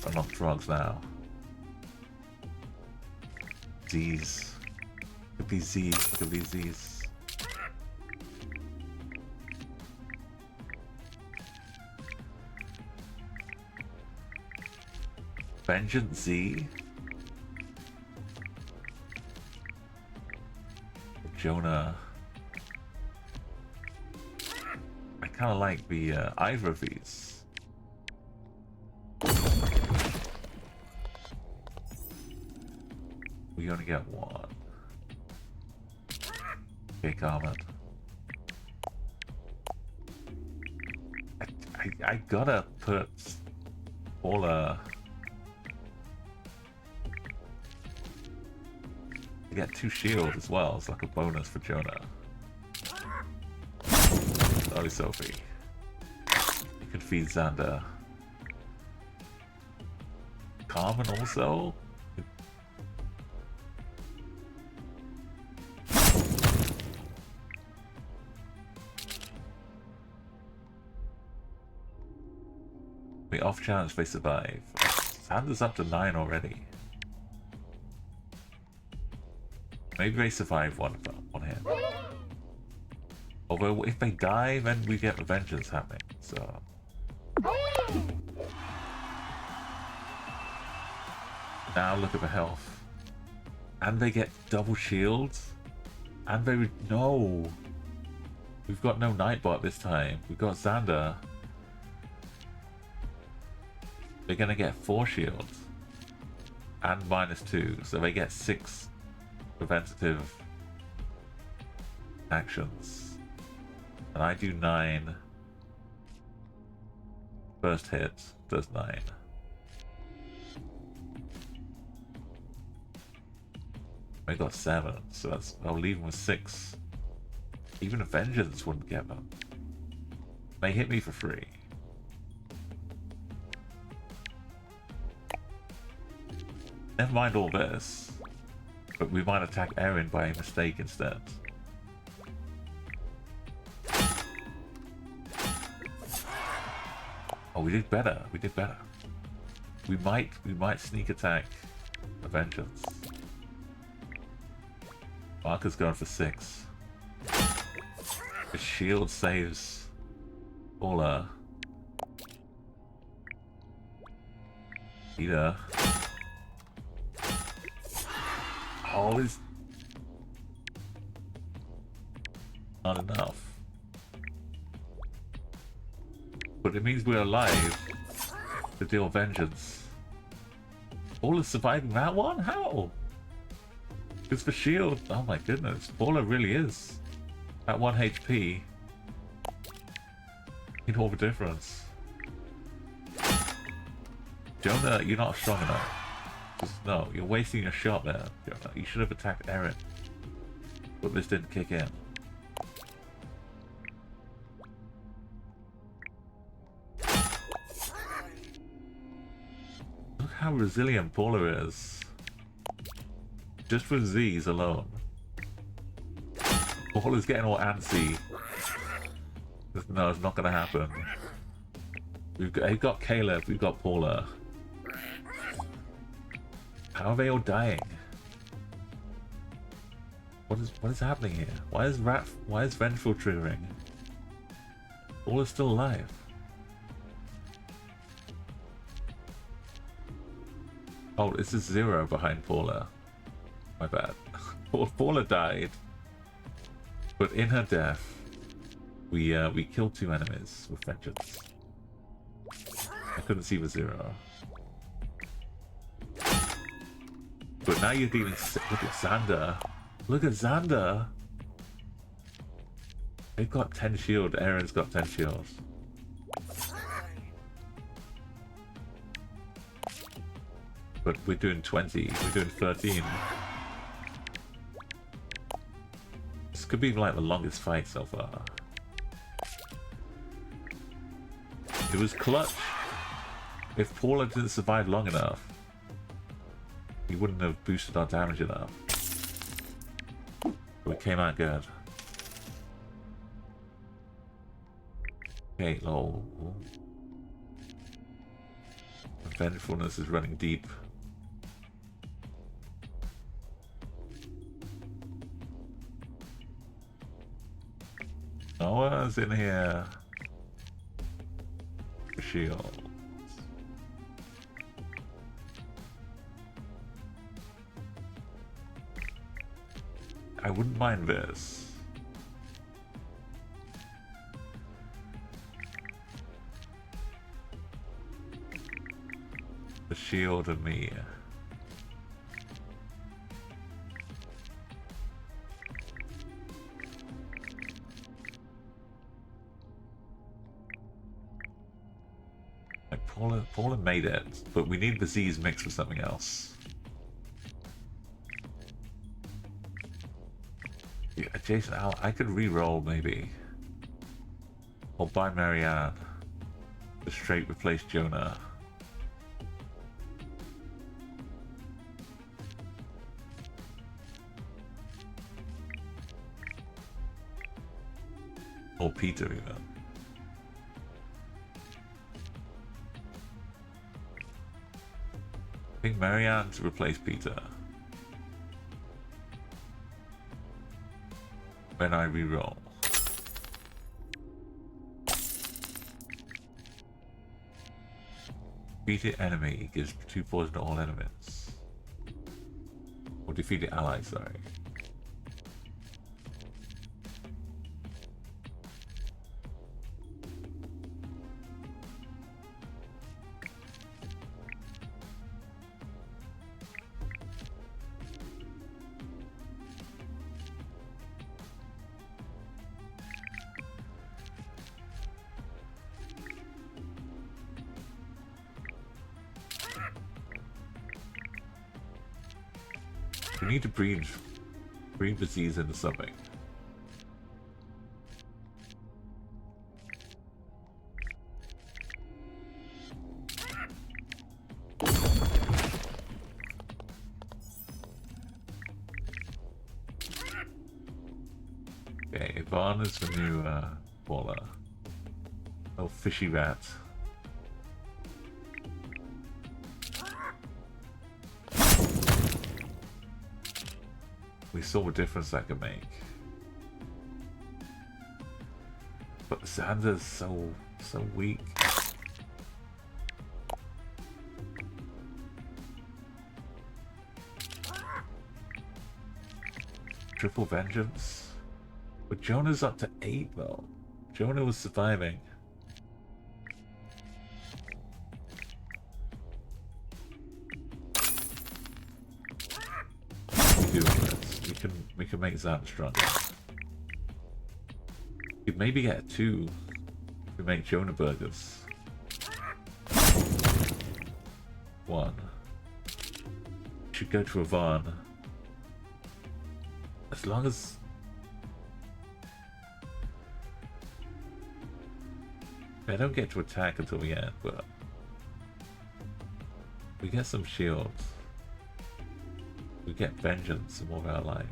I'm on drugs now. Z's. Look at these Z's. Look at these Z's. Vengeance Z. Jonah. I kind of like the either of these. We only get one. Okay, comment. I gotta put all I get 2 shields as well. It's like a bonus for Jonah. Sorry, Sophie. You can feed Xander. Carmen also? The off chance they survive. Xander's up to 9 already. Maybe they survive one hit. Although if they die, then we get the vengeance happening. So now look at the health, and they get double shields, and they no. We've got no Nightbot this time. We've got Xander. They're gonna get 4 shields and -2, so they get 6 preventative actions, and I do 9. First hit does 9. I got 7, so that's, I'll leave him with 6. Even a Vengeance wouldn't get them. They hit me for free. Never mind all this, but we might attack Erin by mistake instead. Oh, we did better. We did better. We might sneak attack a Vengeance. Marker's going for 6. The shield saves Paula. Peter. Oh, is not enough. But it means we're alive to deal vengeance. Paula's surviving that one? How? Just for shield. Oh my goodness. Paula really is at 1 HP. In all the difference. Jonah, you're not strong enough. Just, no, you're wasting your shot there, Jonah. You should have attacked Erin. But this didn't kick in. Look how resilient Paula is. Just for Z's alone. Paula's getting all antsy. No, it's not gonna happen. We've got Caleb, we've got Paula. How are they all dying? What is happening here? Why is Vengeful triggering? Paula's still alive. Oh, this is 0 behind Paula. My bad. Paula died. But in her death, we killed 2 enemies with vengeance. I couldn't see the 0. But now you're dealing. Look at Xander. Look at Xander. They've got 10 shield. Aaron's got 10 shields. But we're doing 20. We're doing 13. This could be like the longest fight so far. It was clutch. If Paula didn't survive long enough, we wouldn't have boosted our damage enough. But it came out good. Okay, lol. Vengefulness is running deep. Noah's in here. Shield. I wouldn't mind this. The shield of me. Paula made it, but we need the Z's mixed with something else. Yeah, Jason, I could re-roll maybe. Or buy Marianne. Just straight replace Jonah. Or Peter even. I think Marianne to replace Peter. When I reroll. Defeated enemy gives 2 poison to all enemies. Or defeated ally, sorry. We need to breed disease into something. Okay, Yvonne is the new baller. Oh, fishy rat. We saw what difference that could make. But Xander's so weak. Triple vengeance. But Jonah's up to 8 though. Jonah was surviving. We can make Xander stronger. We could maybe get a 2 if we make Jonah burgers. 1. Should go to Yvonne. As long as I don't get to attack until the end, but we get some shields. We get vengeance in more of our life.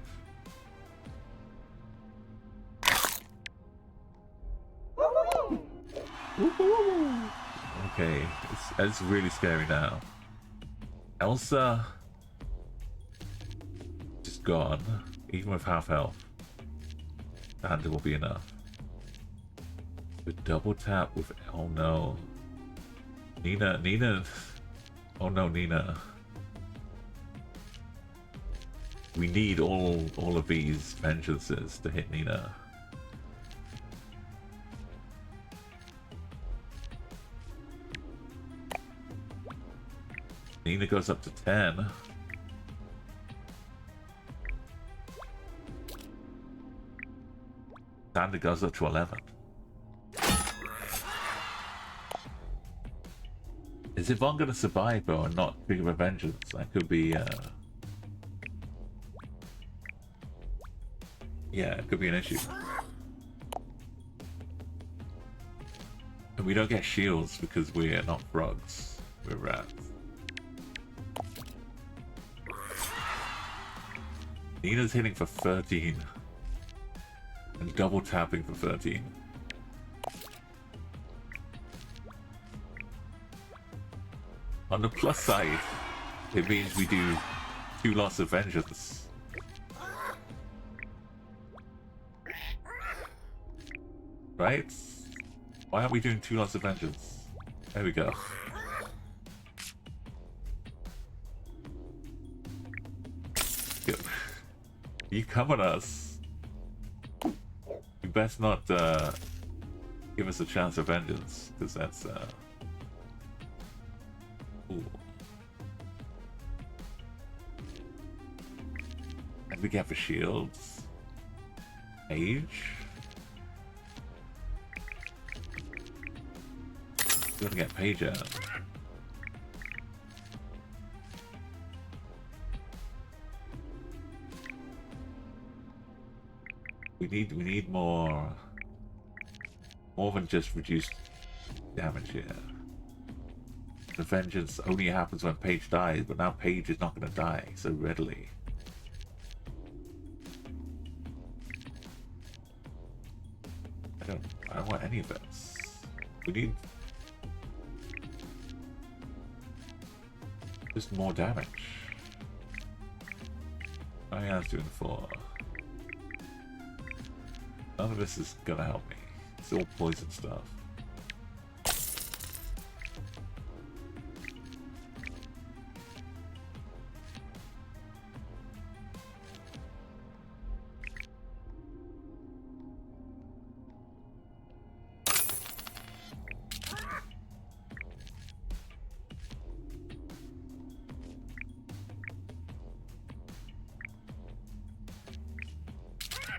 Okay, it's really scary now. Elsa is gone, even with half health. And it will be enough. With double tap with, oh no. Nina. Oh no, Nina. We need all of these vengeances to hit Nina. Nina goes up to 10. Xander goes up to 11. Is Yvonne gonna survive though and not trigger a vengeance? That could be yeah, it could be an issue. And we don't get shields because we're not frogs. We're rats. Nina's hitting for 13. And double tapping for 13. On the plus side, it means we do 2 lots of vengeance. Right? Why aren't we doing 2 lots of vengeance? There we go. Good. You come at us. You best not give us a chance of vengeance, because that's ooh. And we get the shields. Age. We're gonna get Page out. We need more than just reduced damage here. The vengeance only happens when Paige dies, but now Paige is not going to die so readily. I don't want any of this. We need just more damage. Oh yeah, it's doing 4. None of this is gonna help me. It's all poison stuff.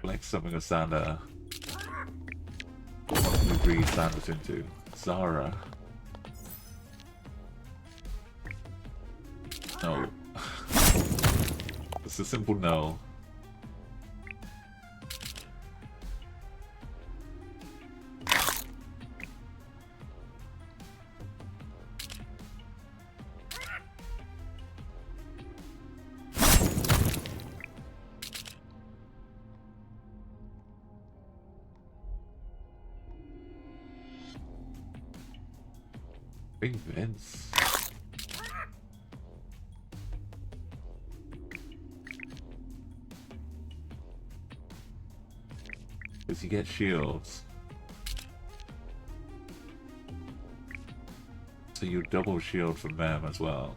Like something of Sander. We breed Sanders into Zara. No. It's a simple no. Big Vince. Because you get shields. So you double shield from them as well.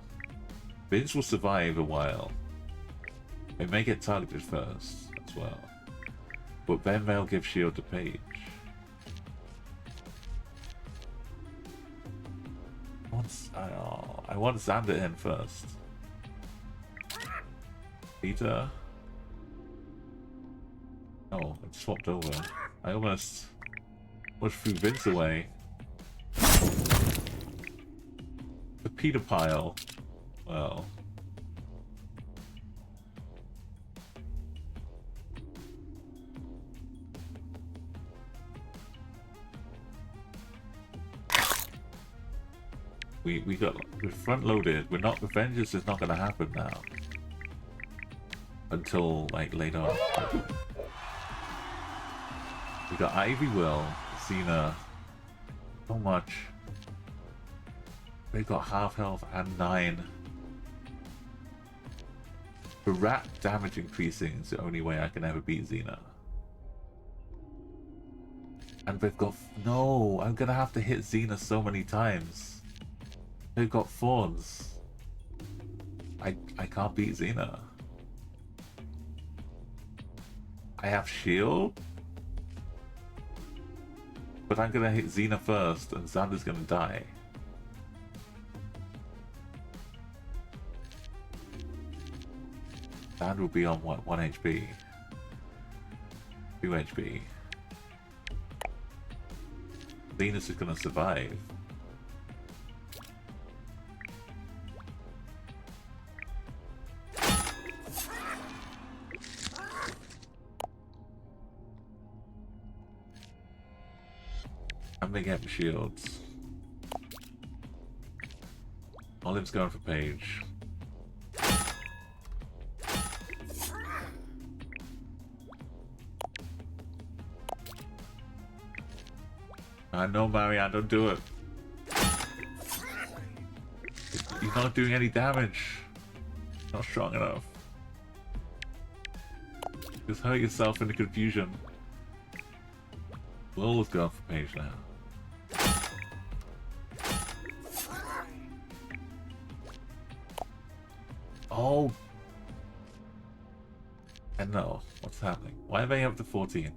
Vince will survive a while. It may get targeted first as well. But then they'll give shield to Paige. I want Xander in first. Peter. Oh, it swapped over. I almost threw Vince away. The Peter pile. Well. We're front loaded. We're not, the vengeance is not gonna happen now. Until like later on. We got Ivy Will, Cena. So much. They got half health and 9. The rat damage increasing is the only way I can ever beat Xena. And they've got no, I'm gonna have to hit Xena so many times. They've got Thorns. I can't beat Xena. I have shield. But I'm gonna hit Xena first and Xander's gonna die. Xander will be on what, 1 HP? 2 HP. Xena's just gonna survive. I'm gonna get the shields. Olive's going for Paige. I know, Marianne, don't do it. You're not doing any damage. Not strong enough. Just hurt yourself in the confusion. Will is going for Paige now. Oh! And no, what's happening? Why are they up to 14?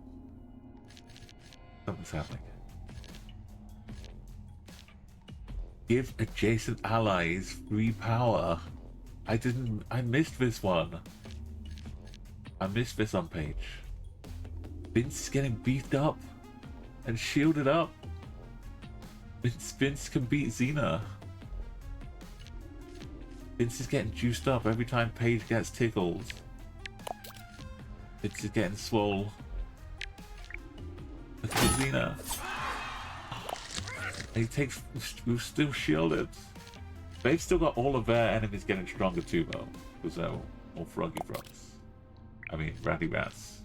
Something's happening. Give adjacent allies free power. I missed this one. I missed this on Paige. Vince is getting beefed up and shielded up. Vince can beat Xena. Vince is getting juiced up every time Paige gets tickled. Vince is getting swole. Look at Xena. And he takes. We're still shielded. They've still got all of their enemies getting stronger too, though, because they're all froggy frogs. I mean, ratty rats.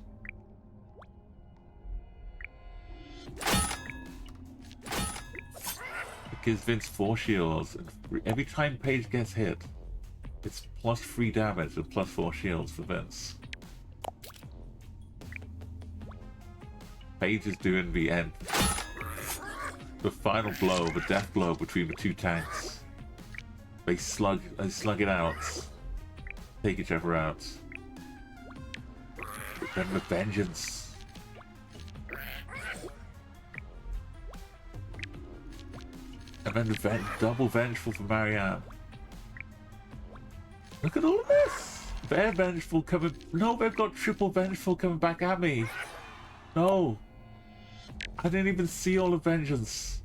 It gives Vince 4 shields, and every time Paige gets hit, it's plus 3 damage and plus 4 shields for Vince. Paige is doing the end. The final blow, the death blow between the 2 tanks. They slug it out. Take each other out. But then the vengeance. And then the double vengeful for Marianne. Look at all of this! They're vengeful coming. No, they've got triple vengeful coming back at me. No. I didn't even see all of vengeance.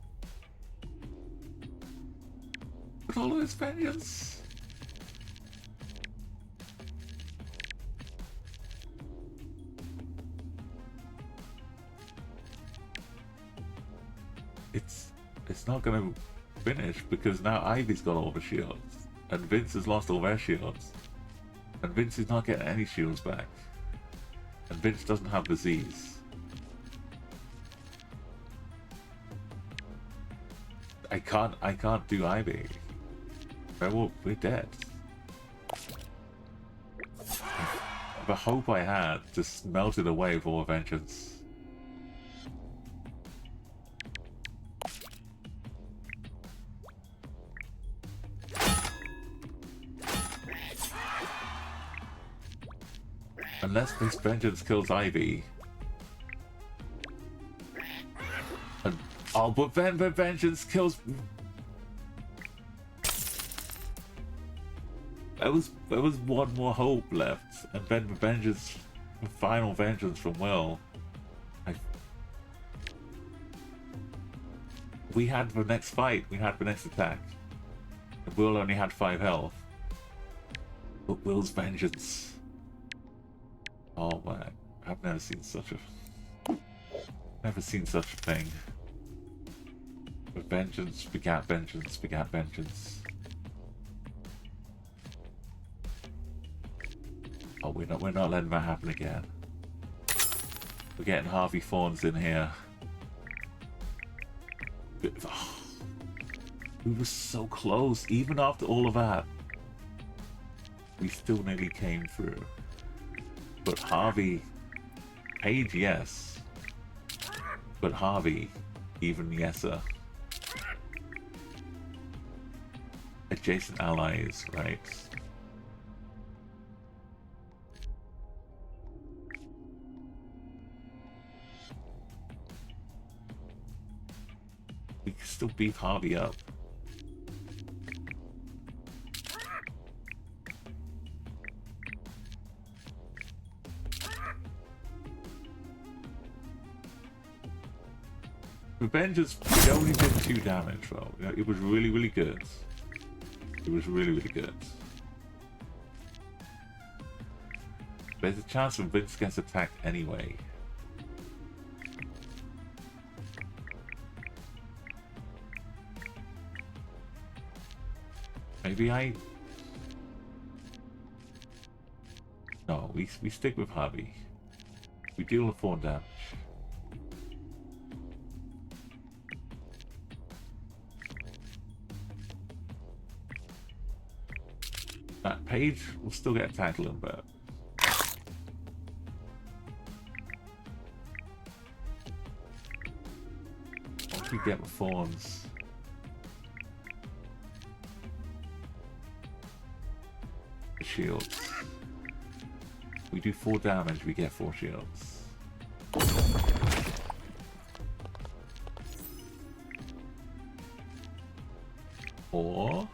Look at all of this vengeance. it's not gonna finish because now Ivy's got all the shields and Vince has lost all their shields and Vince is not getting any shields back and Vince doesn't have disease. I can't do Ivy. We're dead. The hope I had just melted away with all vengeance. Unless this vengeance kills Ivy. And, oh, but then the vengeance kills... There was one more hope left, and then the vengeance, the final vengeance from Will. We had the next fight, we had the next attack. And Will only had 5 health. But Will's vengeance. Oh man, I've never seen such a thing. But vengeance begat vengeance begat vengeance. Oh, we're not letting that happen again. We're getting Harvey Thorns in here. Oh, we were so close, even after all of that. We still nearly came through. But Harvey, Paige, yes. But Harvey, even yeser. Adjacent allies, right? We can still beat Harvey up. Revengeance, it only did 2 damage though. It was really, really good. It was really, really good. There's a chance that Vince gets attacked anyway. Maybe No, we stick with Harvey. We deal with 4 damage. Paige will still get attacked a little bit. Once we get the Thorns. The shields. We do 4 damage, we get 4 shields. Or...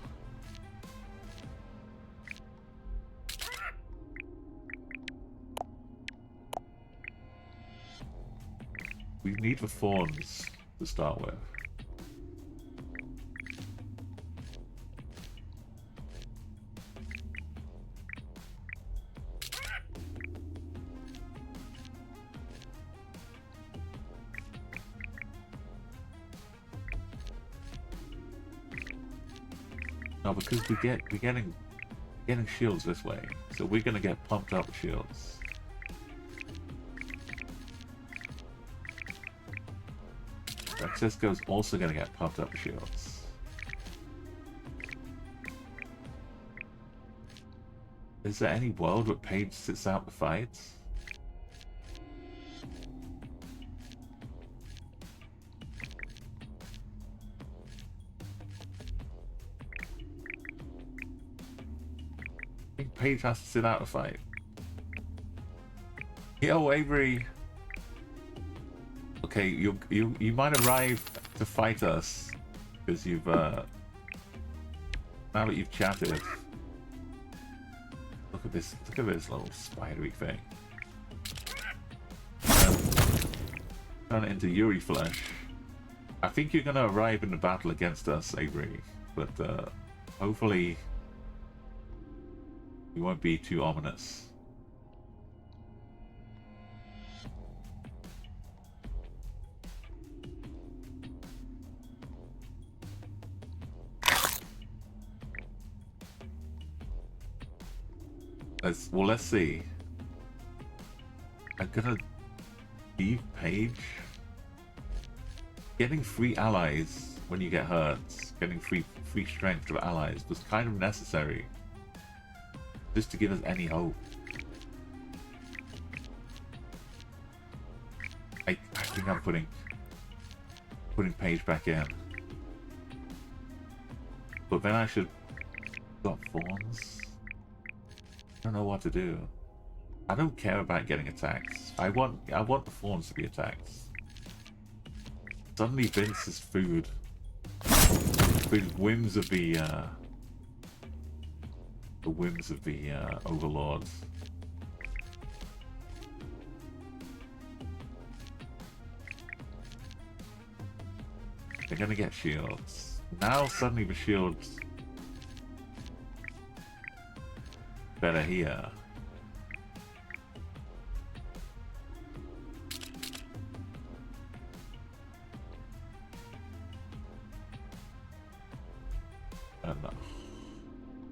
we need the Thorns to start with. No, because we're getting shields this way, so we're gonna get pumped up with shields. Cisco's also gonna get pumped up with shields. Is there any world where Paige sits out the fights? I think Paige has to sit out a fight. Yo, Avery. Okay, you might arrive to fight us because you've now that you've chatted. Look at this little spidery thing. Turn it into Yuri flesh. I think you're gonna arrive in the battle against us, Avery, but hopefully you won't be too ominous. Let's see. I'm gonna leave page. Getting free allies when you get hurt, getting free strength of allies was kind of necessary, just to give us any hope. I think I'm putting page back in, but then I should got thorns. I don't know what to do. I don't care about getting attacks. I want the thorns to be attacked. Suddenly Vince is food. With whims of the whims of the overlords. They're gonna get shields. Now suddenly the shields better here. And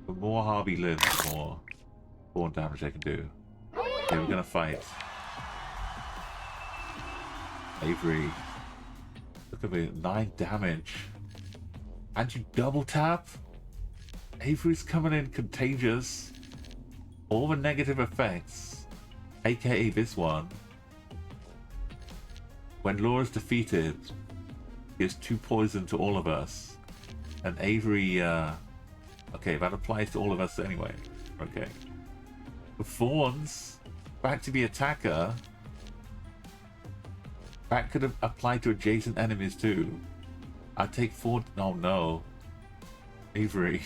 the more Harvey lives, the more damage they can do. Okay, we're gonna fight. Avery. Look at me, 9 damage. And you double tap? Avery's coming in contagious. All the negative effects, aka this one. When Laura's defeated, gives 2 poison to all of us. And Avery, okay, that applies to all of us anyway. Okay. The Thorns, back to the attacker. That could have applied to adjacent enemies too. I'd take 4. Oh no. Avery.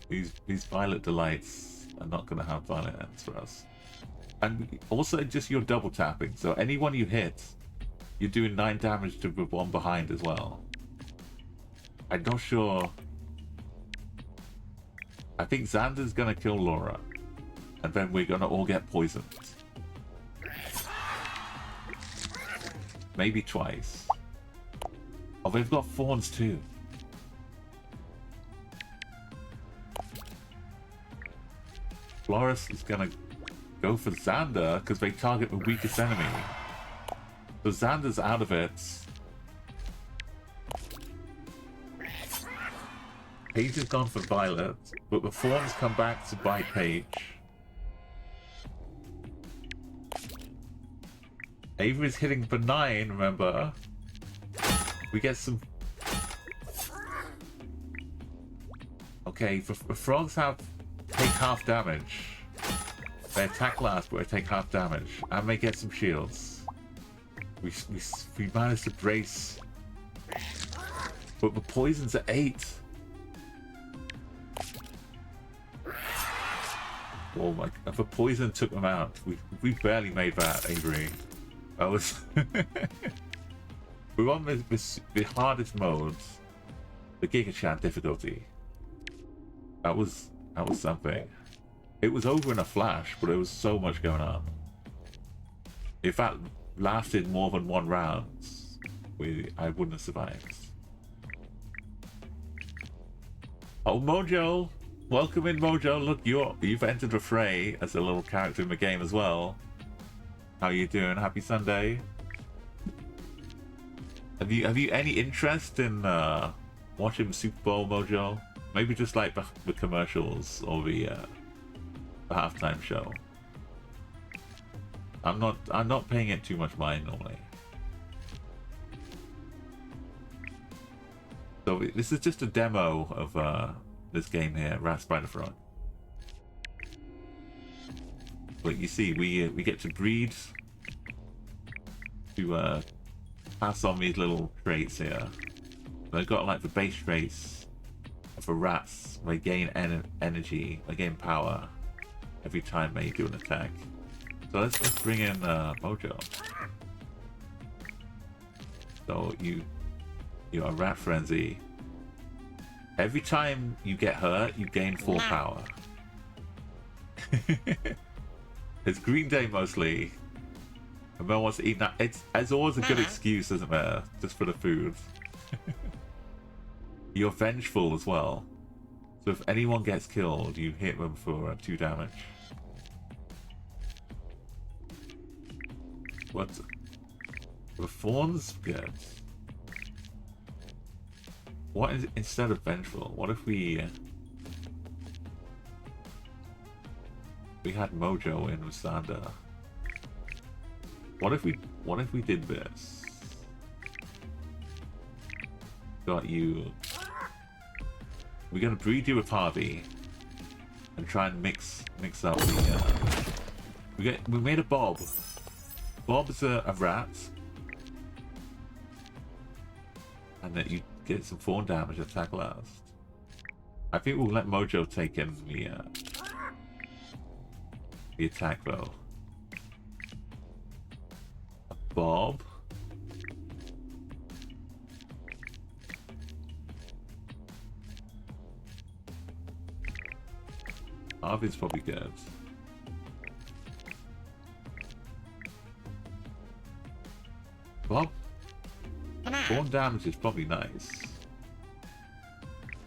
These Violet Delights are not going to have Violet ends for us. And also just your double tapping. So anyone you hit, you're doing 9 damage to the one behind as well. I'm not sure. I think Xander's gonna kill Laura, and then we're gonna all get poisoned. Maybe twice. Oh, they've got thorns too. Floris is gonna go for Xander because they target the weakest enemy. So Xander's out of it. Paige has gone for Violet, but the Thorns come back to bite Paige. Avery's hitting for 9, remember? We get some... Okay, the frogs take half damage. They attack last, but they take half damage. And they get some shields. We managed to brace. But the poison's at 8. Oh my, if a poison took them out, we barely made that, Avery. That was... We're on the hardest modes. The Giga Chat difficulty. That was something. It was over in a flash, but there was so much going on. If that lasted more than 1 round, I wouldn't have survived. Oh, Mojo! Welcome in, Mojo. Look, you've entered the fray as a little character in the game as well. How you doing? Happy Sunday. Have you any interest in watching the Super Bowl, Mojo? Maybe just like the commercials or the halftime show. I'm not paying it too much mind normally. So this is just a demo of this game here, Rats by the Frog. But you see, we get to breed to pass on these little traits here. They've got like the base traits for rats. They gain energy, they gain power every time they do an attack. So let's bring in Mojo. So you are Rat Frenzy. Every time you get hurt, you gain 4 power. It's Green Day mostly. And no one wants to eat that. It's always a good excuse, isn't there? Just for the food. You're vengeful as well. So if anyone gets killed, you hit them for 2 damage. What? The Fawn's good. What is instead of Vengeful? What if we had Mojo in Sander? What if we did this? Got you. We're gonna breed you with Harvey and try and mix up the. We made a Bob. Bob's a rat, and then you get some Fawn damage attack last. I think we'll let Mojo take in the attack though. A Bob. Harvey's probably good. Bob? Fawn damage is probably nice.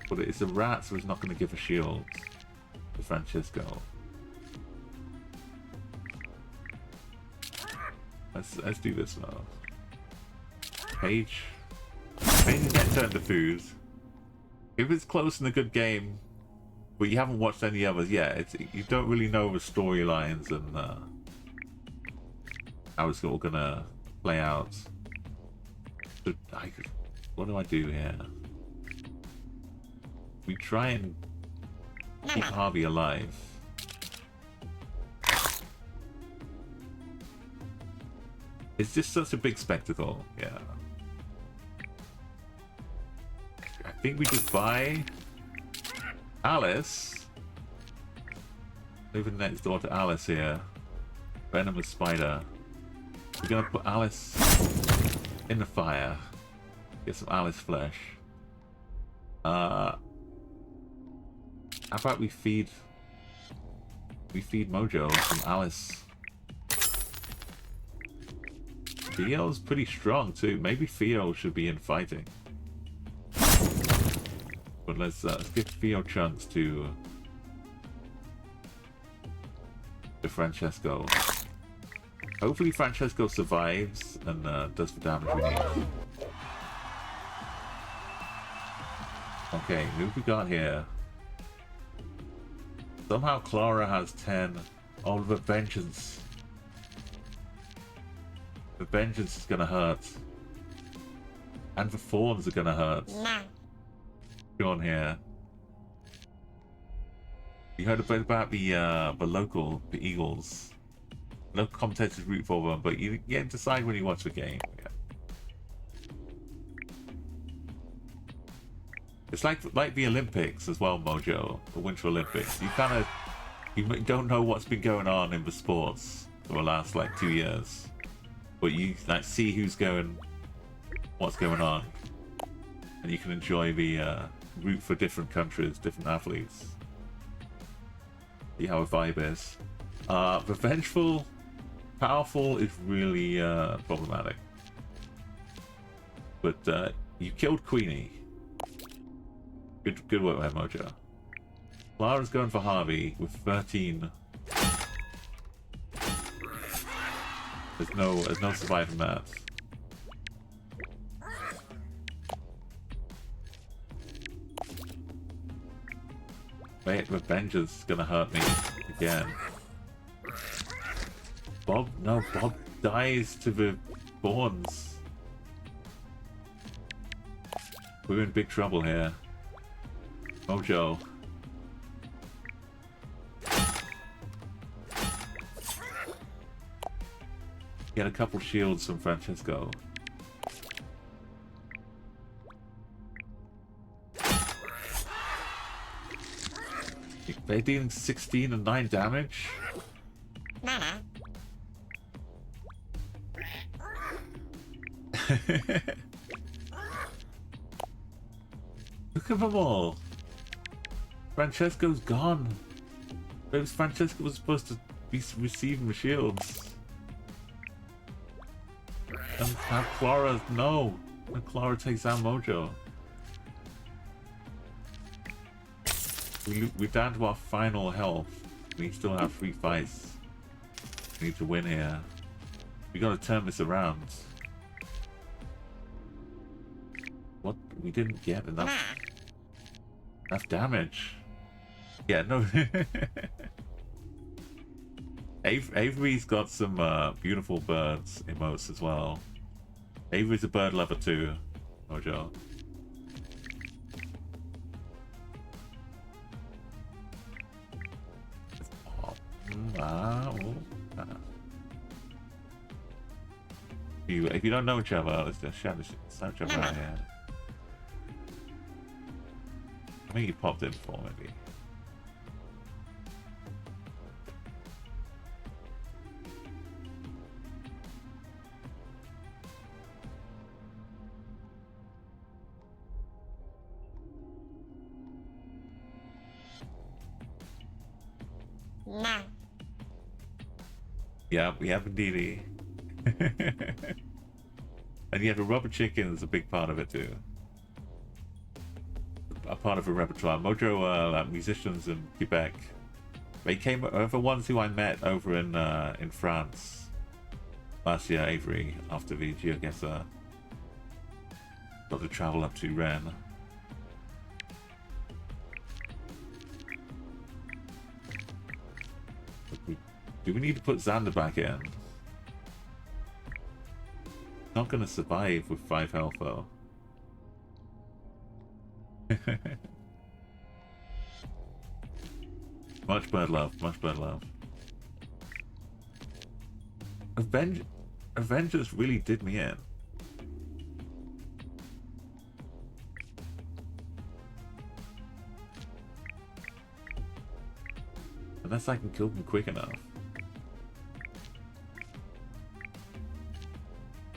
But it's a rat, so he's not going to give a shield to Francesco. Let's do this now. Paige. Paige is getting turned to food. If it's close and a good game, but you haven't watched any others yet, you don't really know the storylines and how it's all gonna play out. So what do I do here? We try and keep Harvey alive. It's just such a big spectacle, yeah. I think we just buy Alice. Moving next door to Alice here. Venomous Spider. We're gonna put Alice in the fire. Get some Alice flesh. How about we feed Mojo some Alice. Theo's pretty strong too. Maybe Theo should be in fighting. But let's give Theo chunks to Francesco. Hopefully Francesco survives and does the damage we need. Okay, who we got here? Somehow Clara has 10. Oh, the Vengeance. The Vengeance is gonna hurt. And the Thorns are gonna hurt. No. Go on here. You heard a bit about the local, the Eagles. Local commentators root for them, but you decide when you watch the game. Yeah. It's like the Olympics as well, Mojo. The Winter Olympics. You don't know what's been going on in the sports for the last like 2 years, but you like see what's going on, and you can enjoy the root for different countries, different athletes. See how a vibe is. The Vengeful, Powerful is really problematic. But you killed Queenie. Good work there, Mojo. Clara's going for Harvey with 13. There's no surviving that. Wait, the Vengeance is gonna hurt me again. Bob dies to the Thorns. We're in big trouble here. Mojo. Get a couple shields from Francesco. They're dealing 16 and 9 damage. Nana. Look at them all. Francesco's gone. Maybe Francesco was supposed to be receiving the shields. And have Clara, no. And Clara takes out Mojo. We're down to our final health. We still have 3 fights. We need to win here. We gotta turn this around. What? We didn't get enough damage. Yeah, no. Avery's got some beautiful birds emotes as well. Avery's a bird lover too, Mojo. If you don't know each other, let's just shout each other out here. I think you popped in before, maybe. No. Yeah, we have indeed. And yeah, the rubber chicken is a big part of it too. A part of the repertoire. Mojo, like musicians in Quebec. They came over ones who I met over in France last year, Avery, after the GeoGuessr. Got to travel up to Rennes. Do we need to put Xander back in? Not gonna survive with 5 health though. Much bird love, much bird love. Avengers really did me in. Unless I can kill them quick enough.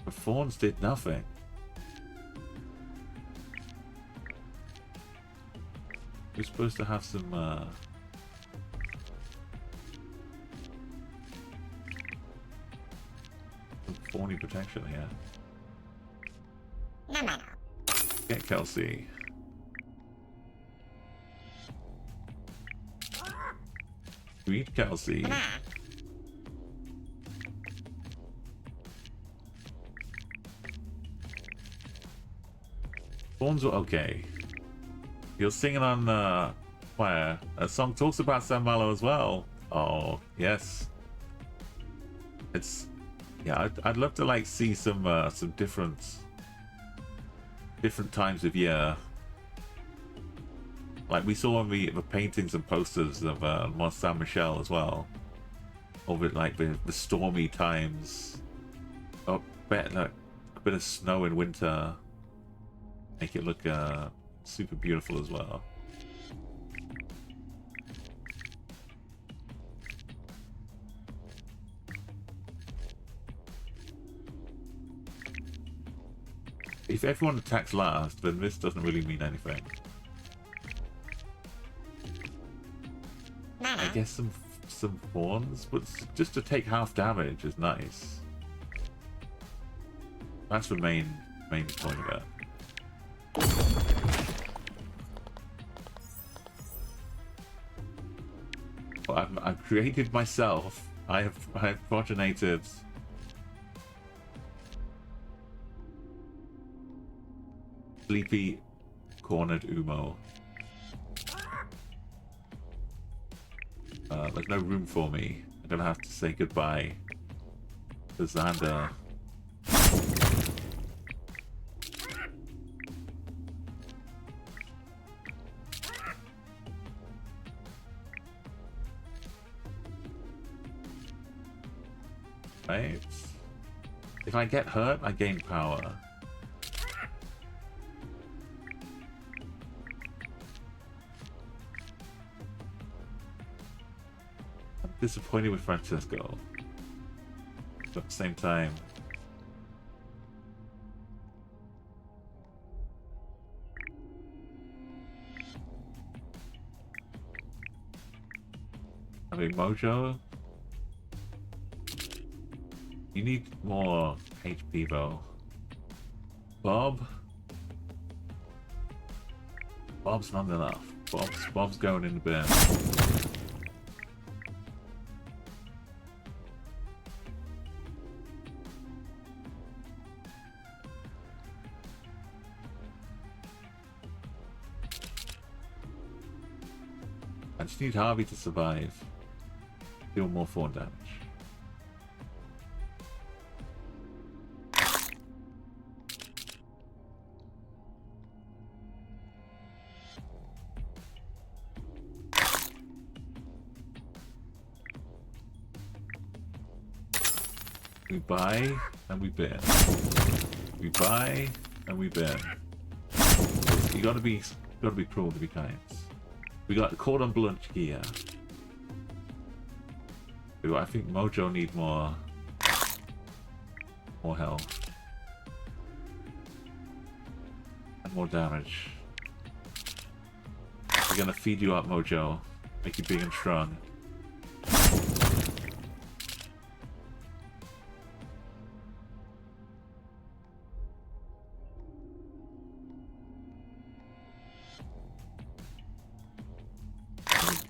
The fawns did nothing. We're supposed to have some fawny protection here. No. Get Kelsey. Sweet Kelsey. Fawns were okay. You're singing on choir. A song talks about San Malo as well. Oh yes. It's yeah. I'd love to like see some different times of year. Like we saw on the paintings and posters of Mont Saint Michel as well. Of it like the stormy times. Oh, like a bit of snow in winter. Make it look super beautiful as well. If everyone attacks last, then this doesn't really mean anything. I guess some fawns, but just to take half damage is nice. That's the main point of it. Well, I've created myself. I have progenited sleepy cornered Umo. There's no room for me. I'm gonna have to say goodbye to Xander. Right? If I get hurt, I gain power. Disappointed with Francesco, but at the same time I mean Mojo, you need more HP though. Bob's not enough. Bob's going in the bin. I just need Harvey to survive. Deal more fawn damage. We buy and we bin. We buy and we bin. You gotta be cruel to be kind. We got caught on blunt gear. Ooh, I think Mojo need more health. And more damage. We're gonna feed you up, Mojo. Make you big and strong.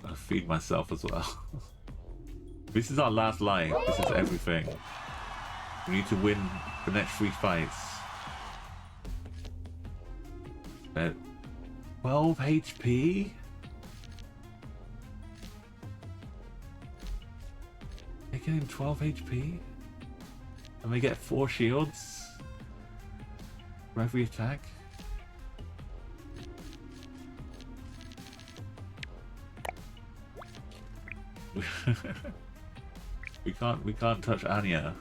I'll feed myself as well. This is our last life. This is everything. We need to win the next 3 fights. 12 HP? They're getting 12 HP? And they get 4 shields? For every attack? We can't touch Anya.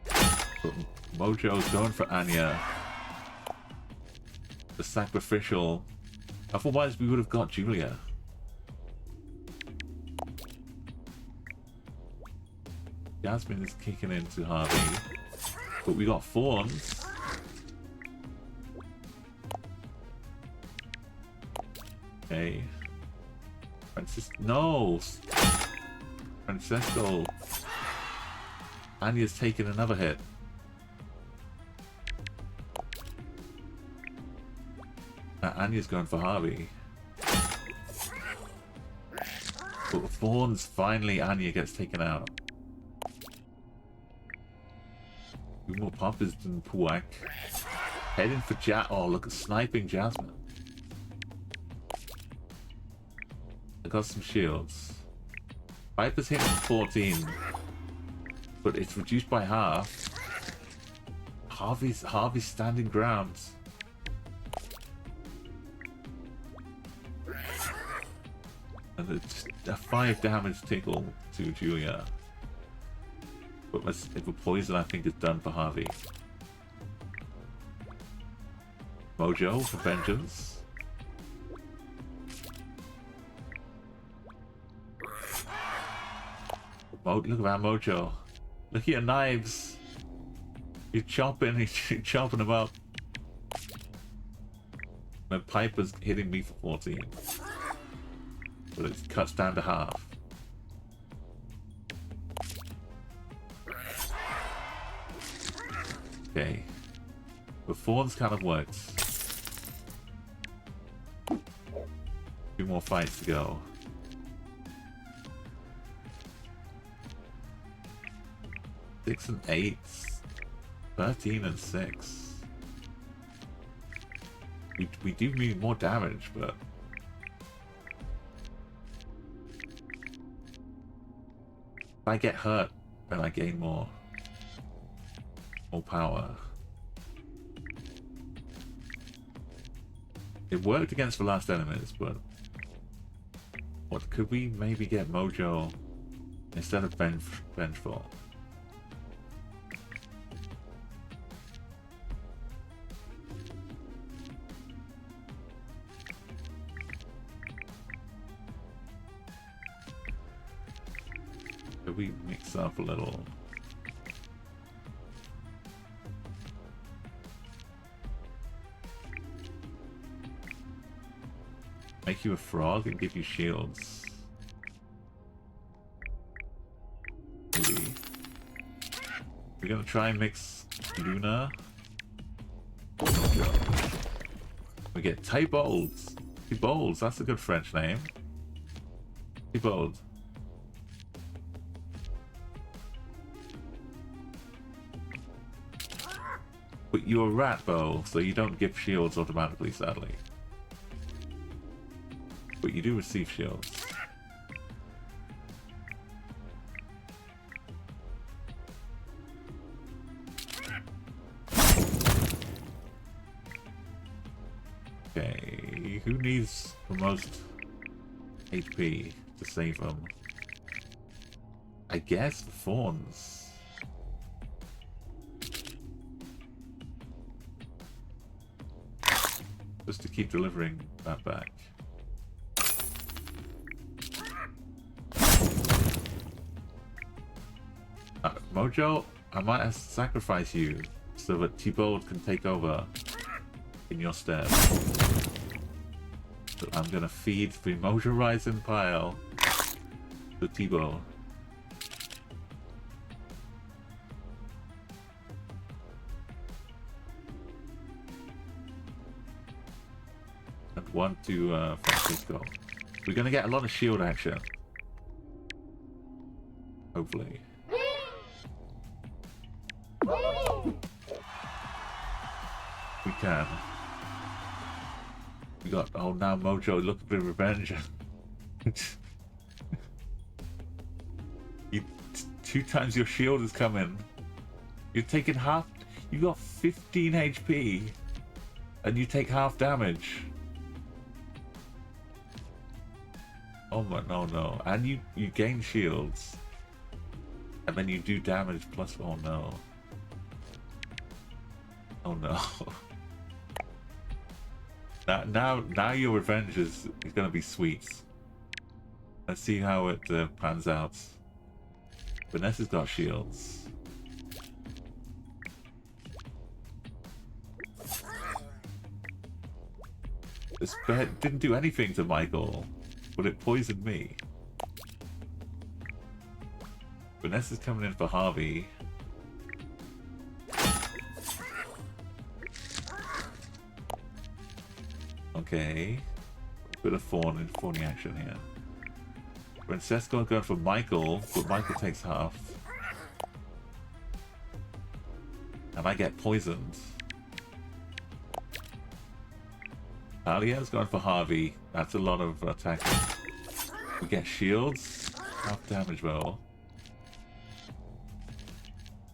But Mojo's going for Anya. The sacrificial. Otherwise we would have got Julia. Jasmine is kicking into Harvey. But we got Fawns. Okay. No! Francesco! Anya's taking another hit. Now Anya's going for Harvey. But Thorns, finally Anya gets taken out. Two more poppers than Puak. Heading for oh look at sniping Jasmine. I got some shields. Viper's hitting 14. But it's reduced by half. Harvey's standing ground. And it's a 5 damage tickle to Julia. But if a poison I think is done for Harvey. Mojo for vengeance. Look at that Mojo. Look at your knives. He's chopping them up. The Piper's hitting me for 14. But it cuts down to half. Okay. The Thorns kind of works. 2 more fights to go. 6 and 8. 13 and 6. We do need more damage, but if I get hurt, then I gain more power. It worked against the last enemies, but what could we maybe get Mojo instead of Vengeful? Could we mix up a little? Make you a frog and give you shields. Maybe. We're gonna try and mix Luna We get Thibault. Thibault, that's a good French name. Thibault. But you're a rat bow, so you don't give shields automatically, sadly. But you do receive shields. Okay, who needs the most HP to save them? I guess the fawns. Just to keep delivering that back. Mojo, I might have to sacrifice you so that Thibault can take over in your stead. So I'm gonna feed the Mojo Rising pile to Thibault. And one to Francisco. We're gonna get a lot of shield action. Hopefully. We can. We got, oh now Mojo looking for revenge. You, 2 times your shield is coming. You're taking half, you got 15 HP and you take half damage. Oh my, no. And you gain shields. And then you do damage plus, oh no. Oh no. Now your revenge is gonna be sweet. Let's see how it pans out. Vanessa's got shields. This bed didn't do anything to Michael, but it poisoned me. Vanessa's coming in for Harvey. Okay. Bit of fawning action here. Francesco going for Michael, but Michael takes half. And I get poisoned. Alia's going for Harvey. That's a lot of attacking. We get shields. Half damage roll.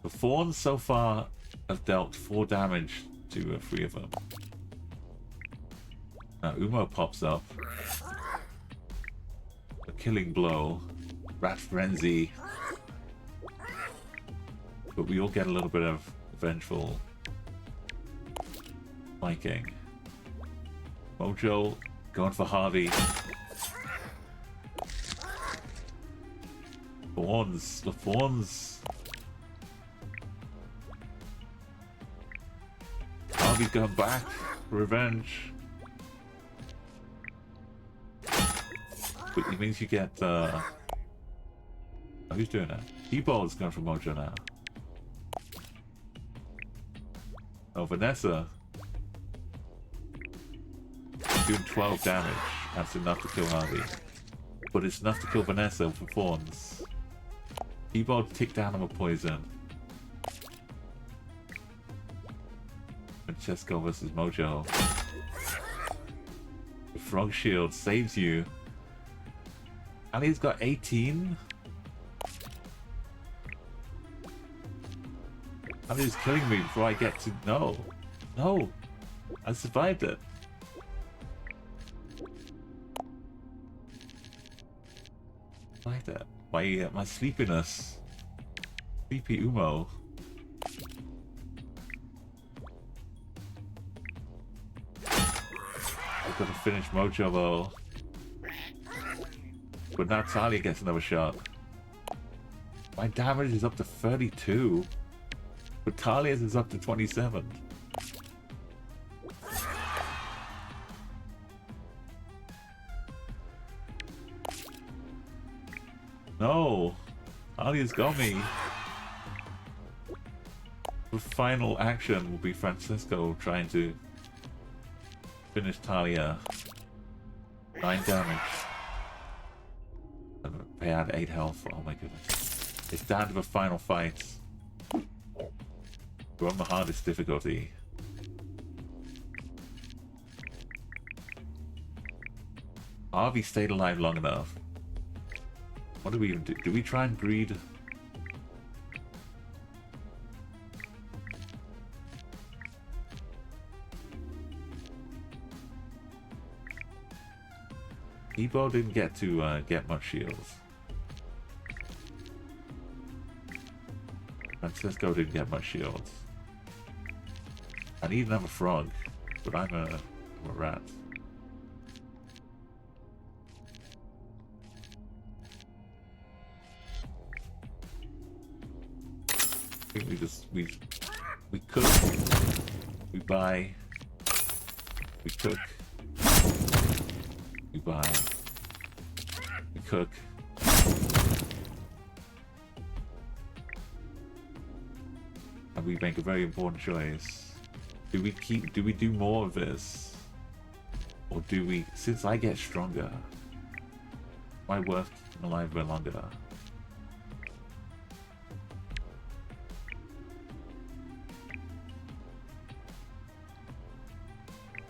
The fawns so far have dealt 4 damage to 3 of them. Now Umo pops up. A killing blow. Rat frenzy. But we all get a little bit of vengeful flanking. Mojo going for Harvey. Fawns. The fawns. Harvey's going back for revenge. But it means you get oh, who's doing that? T-Ball's going for Mojo now. Oh, Vanessa. Doing 12 damage. That's enough to kill Harvey. But it's enough to kill Vanessa for fawns. T-Ball ticked down on a poison. Francesco versus Mojo. The frog shield saves you. And he's got 18. And he's killing me before I get to... No. No. I survived it. Like that. My sleepiness. Sleepy Umo. I've got to finish Mojo though. But now Talia gets another shot. My damage is up to 32. But Talia's is up to 27. No! Talia's got me. the final action will be Francesco trying to finish Talia. 9 damage. And pay out 8 health. Oh my goodness. It's down to the final fight. We're on the hardest difficulty. Harvey stayed alive long enough. What do we even do? Do we try and breed? Ebo didn't get to get much shields. Francisco didn't get much shields. I need another frog, but I'm a rat. I think we cook, we buy, we cook, we buy, we cook. And we make a very important choice. Do we do more of this? Or do we, since I get stronger, am I worth keeping alive a bit longer?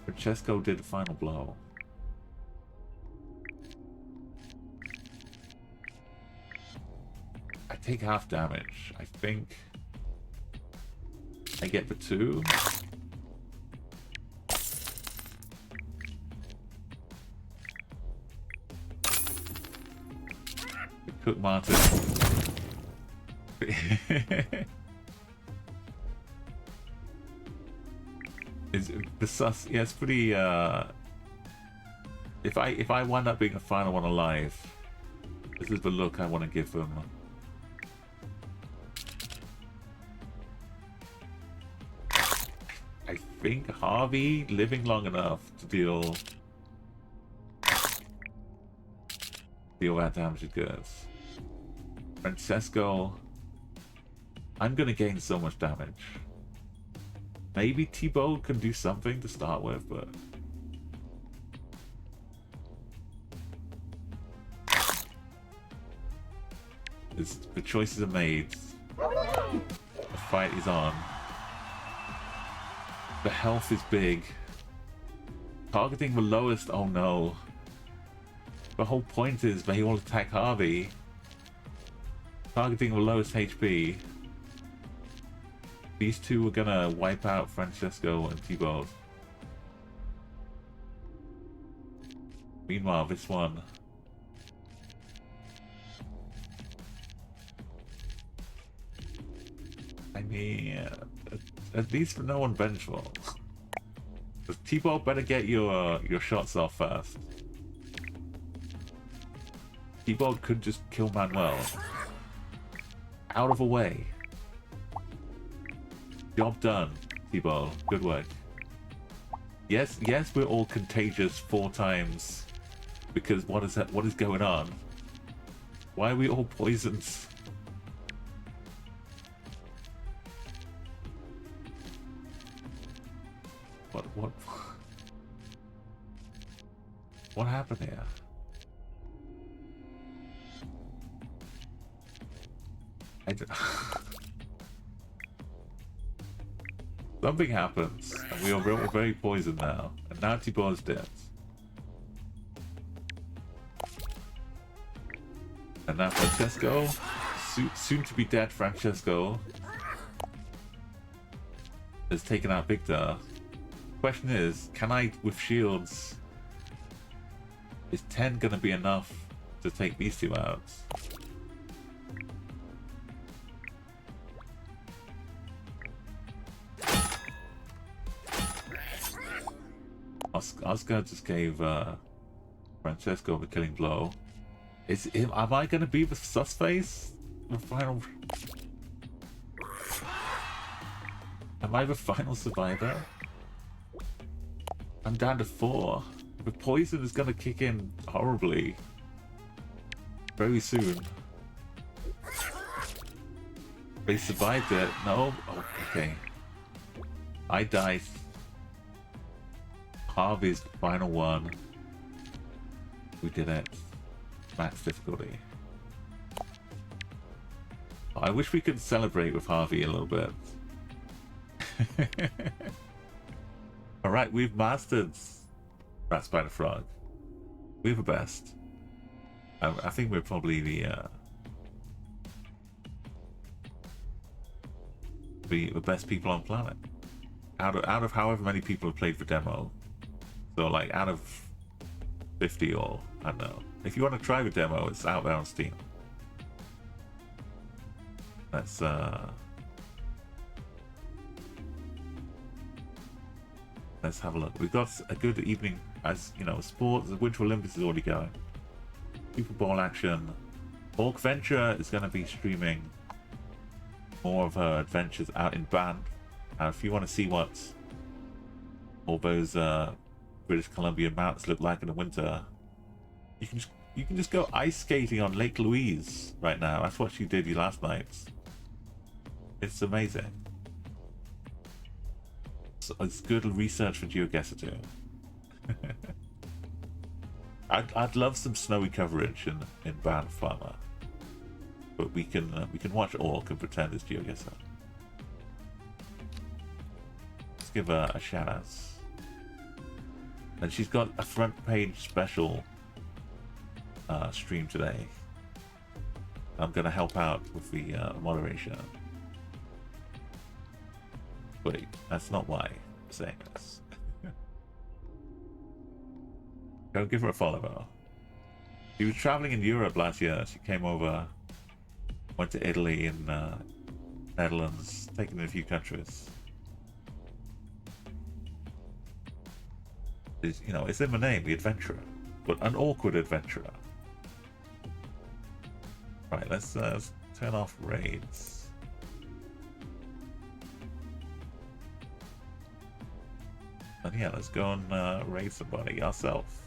Francesco did the final blow. I take half damage. I think I get the 2. Cook Martin. Is the sus? Yeah, it's pretty. If I wind up being the final one alive, this is the look I want to give them. I think Harvey living long enough to deal that damage is good. Francesco, I'm gonna gain so much damage. Maybe Thibaut can do something to start with, but the choices are made. The fight is on. The health is big. Targeting the lowest, oh no. The whole point is they all attack Harvey. Targeting the lowest HP. These two are gonna wipe out Francesco and Thibaut. Meanwhile, this one. I mean, at least no one vengeful. Thibaut better get your shots off first. Thibaut could just kill Manuel. Out of the way. Job done, Thibaut. Good work. Yes, we're all contagious 4 times. Because what is going on? Why are we all poisoned? What happened here? Something happens, and we are very poisoned now. And now Thibaut's dead. And now Francesco, soon to be dead Francesco, has taken out Victor. Question is, can I, with shields, is 10 gonna be enough to take these 2 out? Oscar just gave Francesco the killing blow. Am I gonna be the sus face? The final. Am I the final survivor? I'm down to 4. The poison is gonna kick in horribly very soon. They survived it. No? Oh, okay. I died. Harvey's the final one. We did it. Max difficulty. I wish we could celebrate with Harvey a little bit. Alright, we've mastered Rat Spider Frog. We're the best. I think we're probably the best people on planet. Out of however many people have played the demo. So like out of 50 or I don't know. If you want to try the demo, it's out there on Steam. Let's have a look. We've got a good evening, as you know, sports. The Winter Olympics is already going. Super Bowl action. Orc Venture is going to be streaming more of her adventures out in Band. If you want to see what all those British Columbia mountains look like in the winter, you can just go ice skating on Lake Louise right now. That's what she did last night. It's amazing. So it's good research for GeoGuessr too. I'd love some snowy coverage in Band Farmer, but we can watch Orc and pretend it's GeoGuessr. Let's give her a shout out. And she's got a front page special stream today. I'm gonna help out with the moderation. Wait, that's not why I'm saying this. Go give her a follow though. She was traveling in Europe last year. She came over, went to Italy and Netherlands, taken in a few countries. You know, it's in the name, the adventurer, but an awkward adventurer. Right, let's turn off raids. And yeah, let's go and raid somebody ourselves.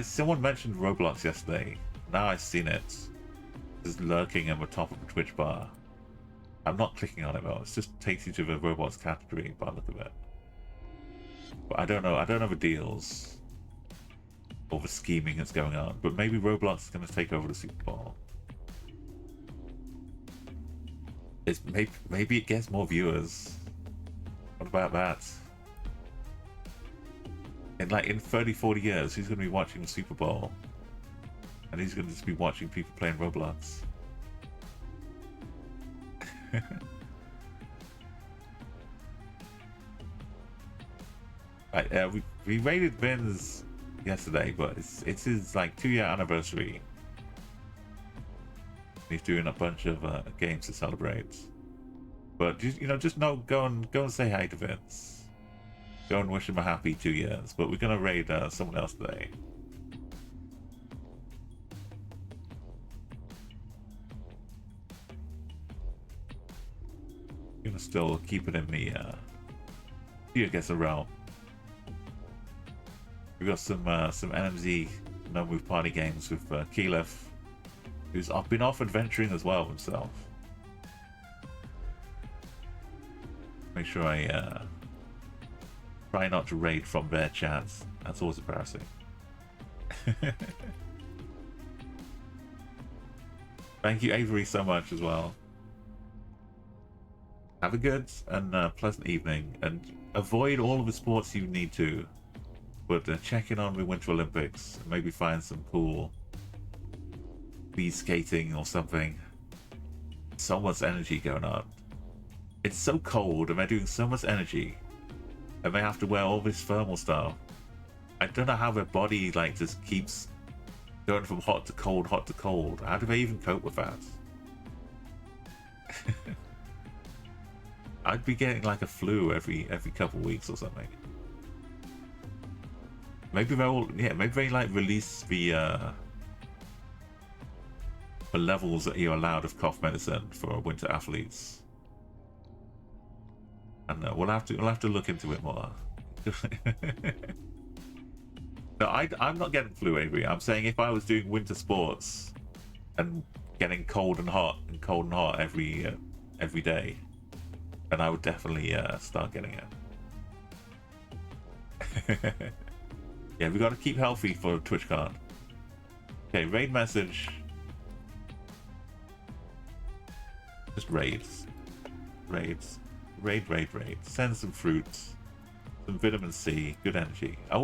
Someone mentioned Roblox yesterday. Now I've seen it. It's lurking at the top of the Twitch bar. I'm not clicking on it though. It just takes you to the Roblox category by the look of it. But I don't know the deals or the scheming that's going on. But maybe Roblox is going to take over the Super Bowl. Maybe it gets more viewers. What about that? In 30, 40 years, who's going to be watching the Super Bowl? And he's going to just be watching people playing Roblox. Right, we raided Vin's yesterday, but it's his like 2-year anniversary. He's doing a bunch of games to celebrate. But just go and say hi to Vince. Go and wish him a happy 2 years. But we're gonna raid someone else today. Gonna still keep it in the GeoGuessr realm. We got some NMZ No Move Party games with Keyleth, who's been off adventuring as well himself. Make sure I try not to raid from their chats. That's always embarrassing. Thank you, Avery, so much as well. Have a good and pleasant evening, and avoid all of the sports you need to. But check in on the Winter Olympics, and maybe find some cool speed skating or something. So much energy going on. It's so cold, and they're doing so much energy, and they have to wear all this thermal stuff. I don't know how their body just keeps going from hot to cold, hot to cold. How do they even cope with that? I'd be getting like a flu every couple weeks or something. Maybe they like release the levels that you're allowed of cough medicine for winter athletes. And we'll have to look into it more. No, I'm not getting flu, Avery. I'm saying if I was doing winter sports and getting cold and hot every day, then I would definitely start getting it. Yeah, we got to keep healthy for TwitchCon. Okay, raid message. Just raids. Raids. Raid. Send some fruits. Some vitamin C. Good energy. I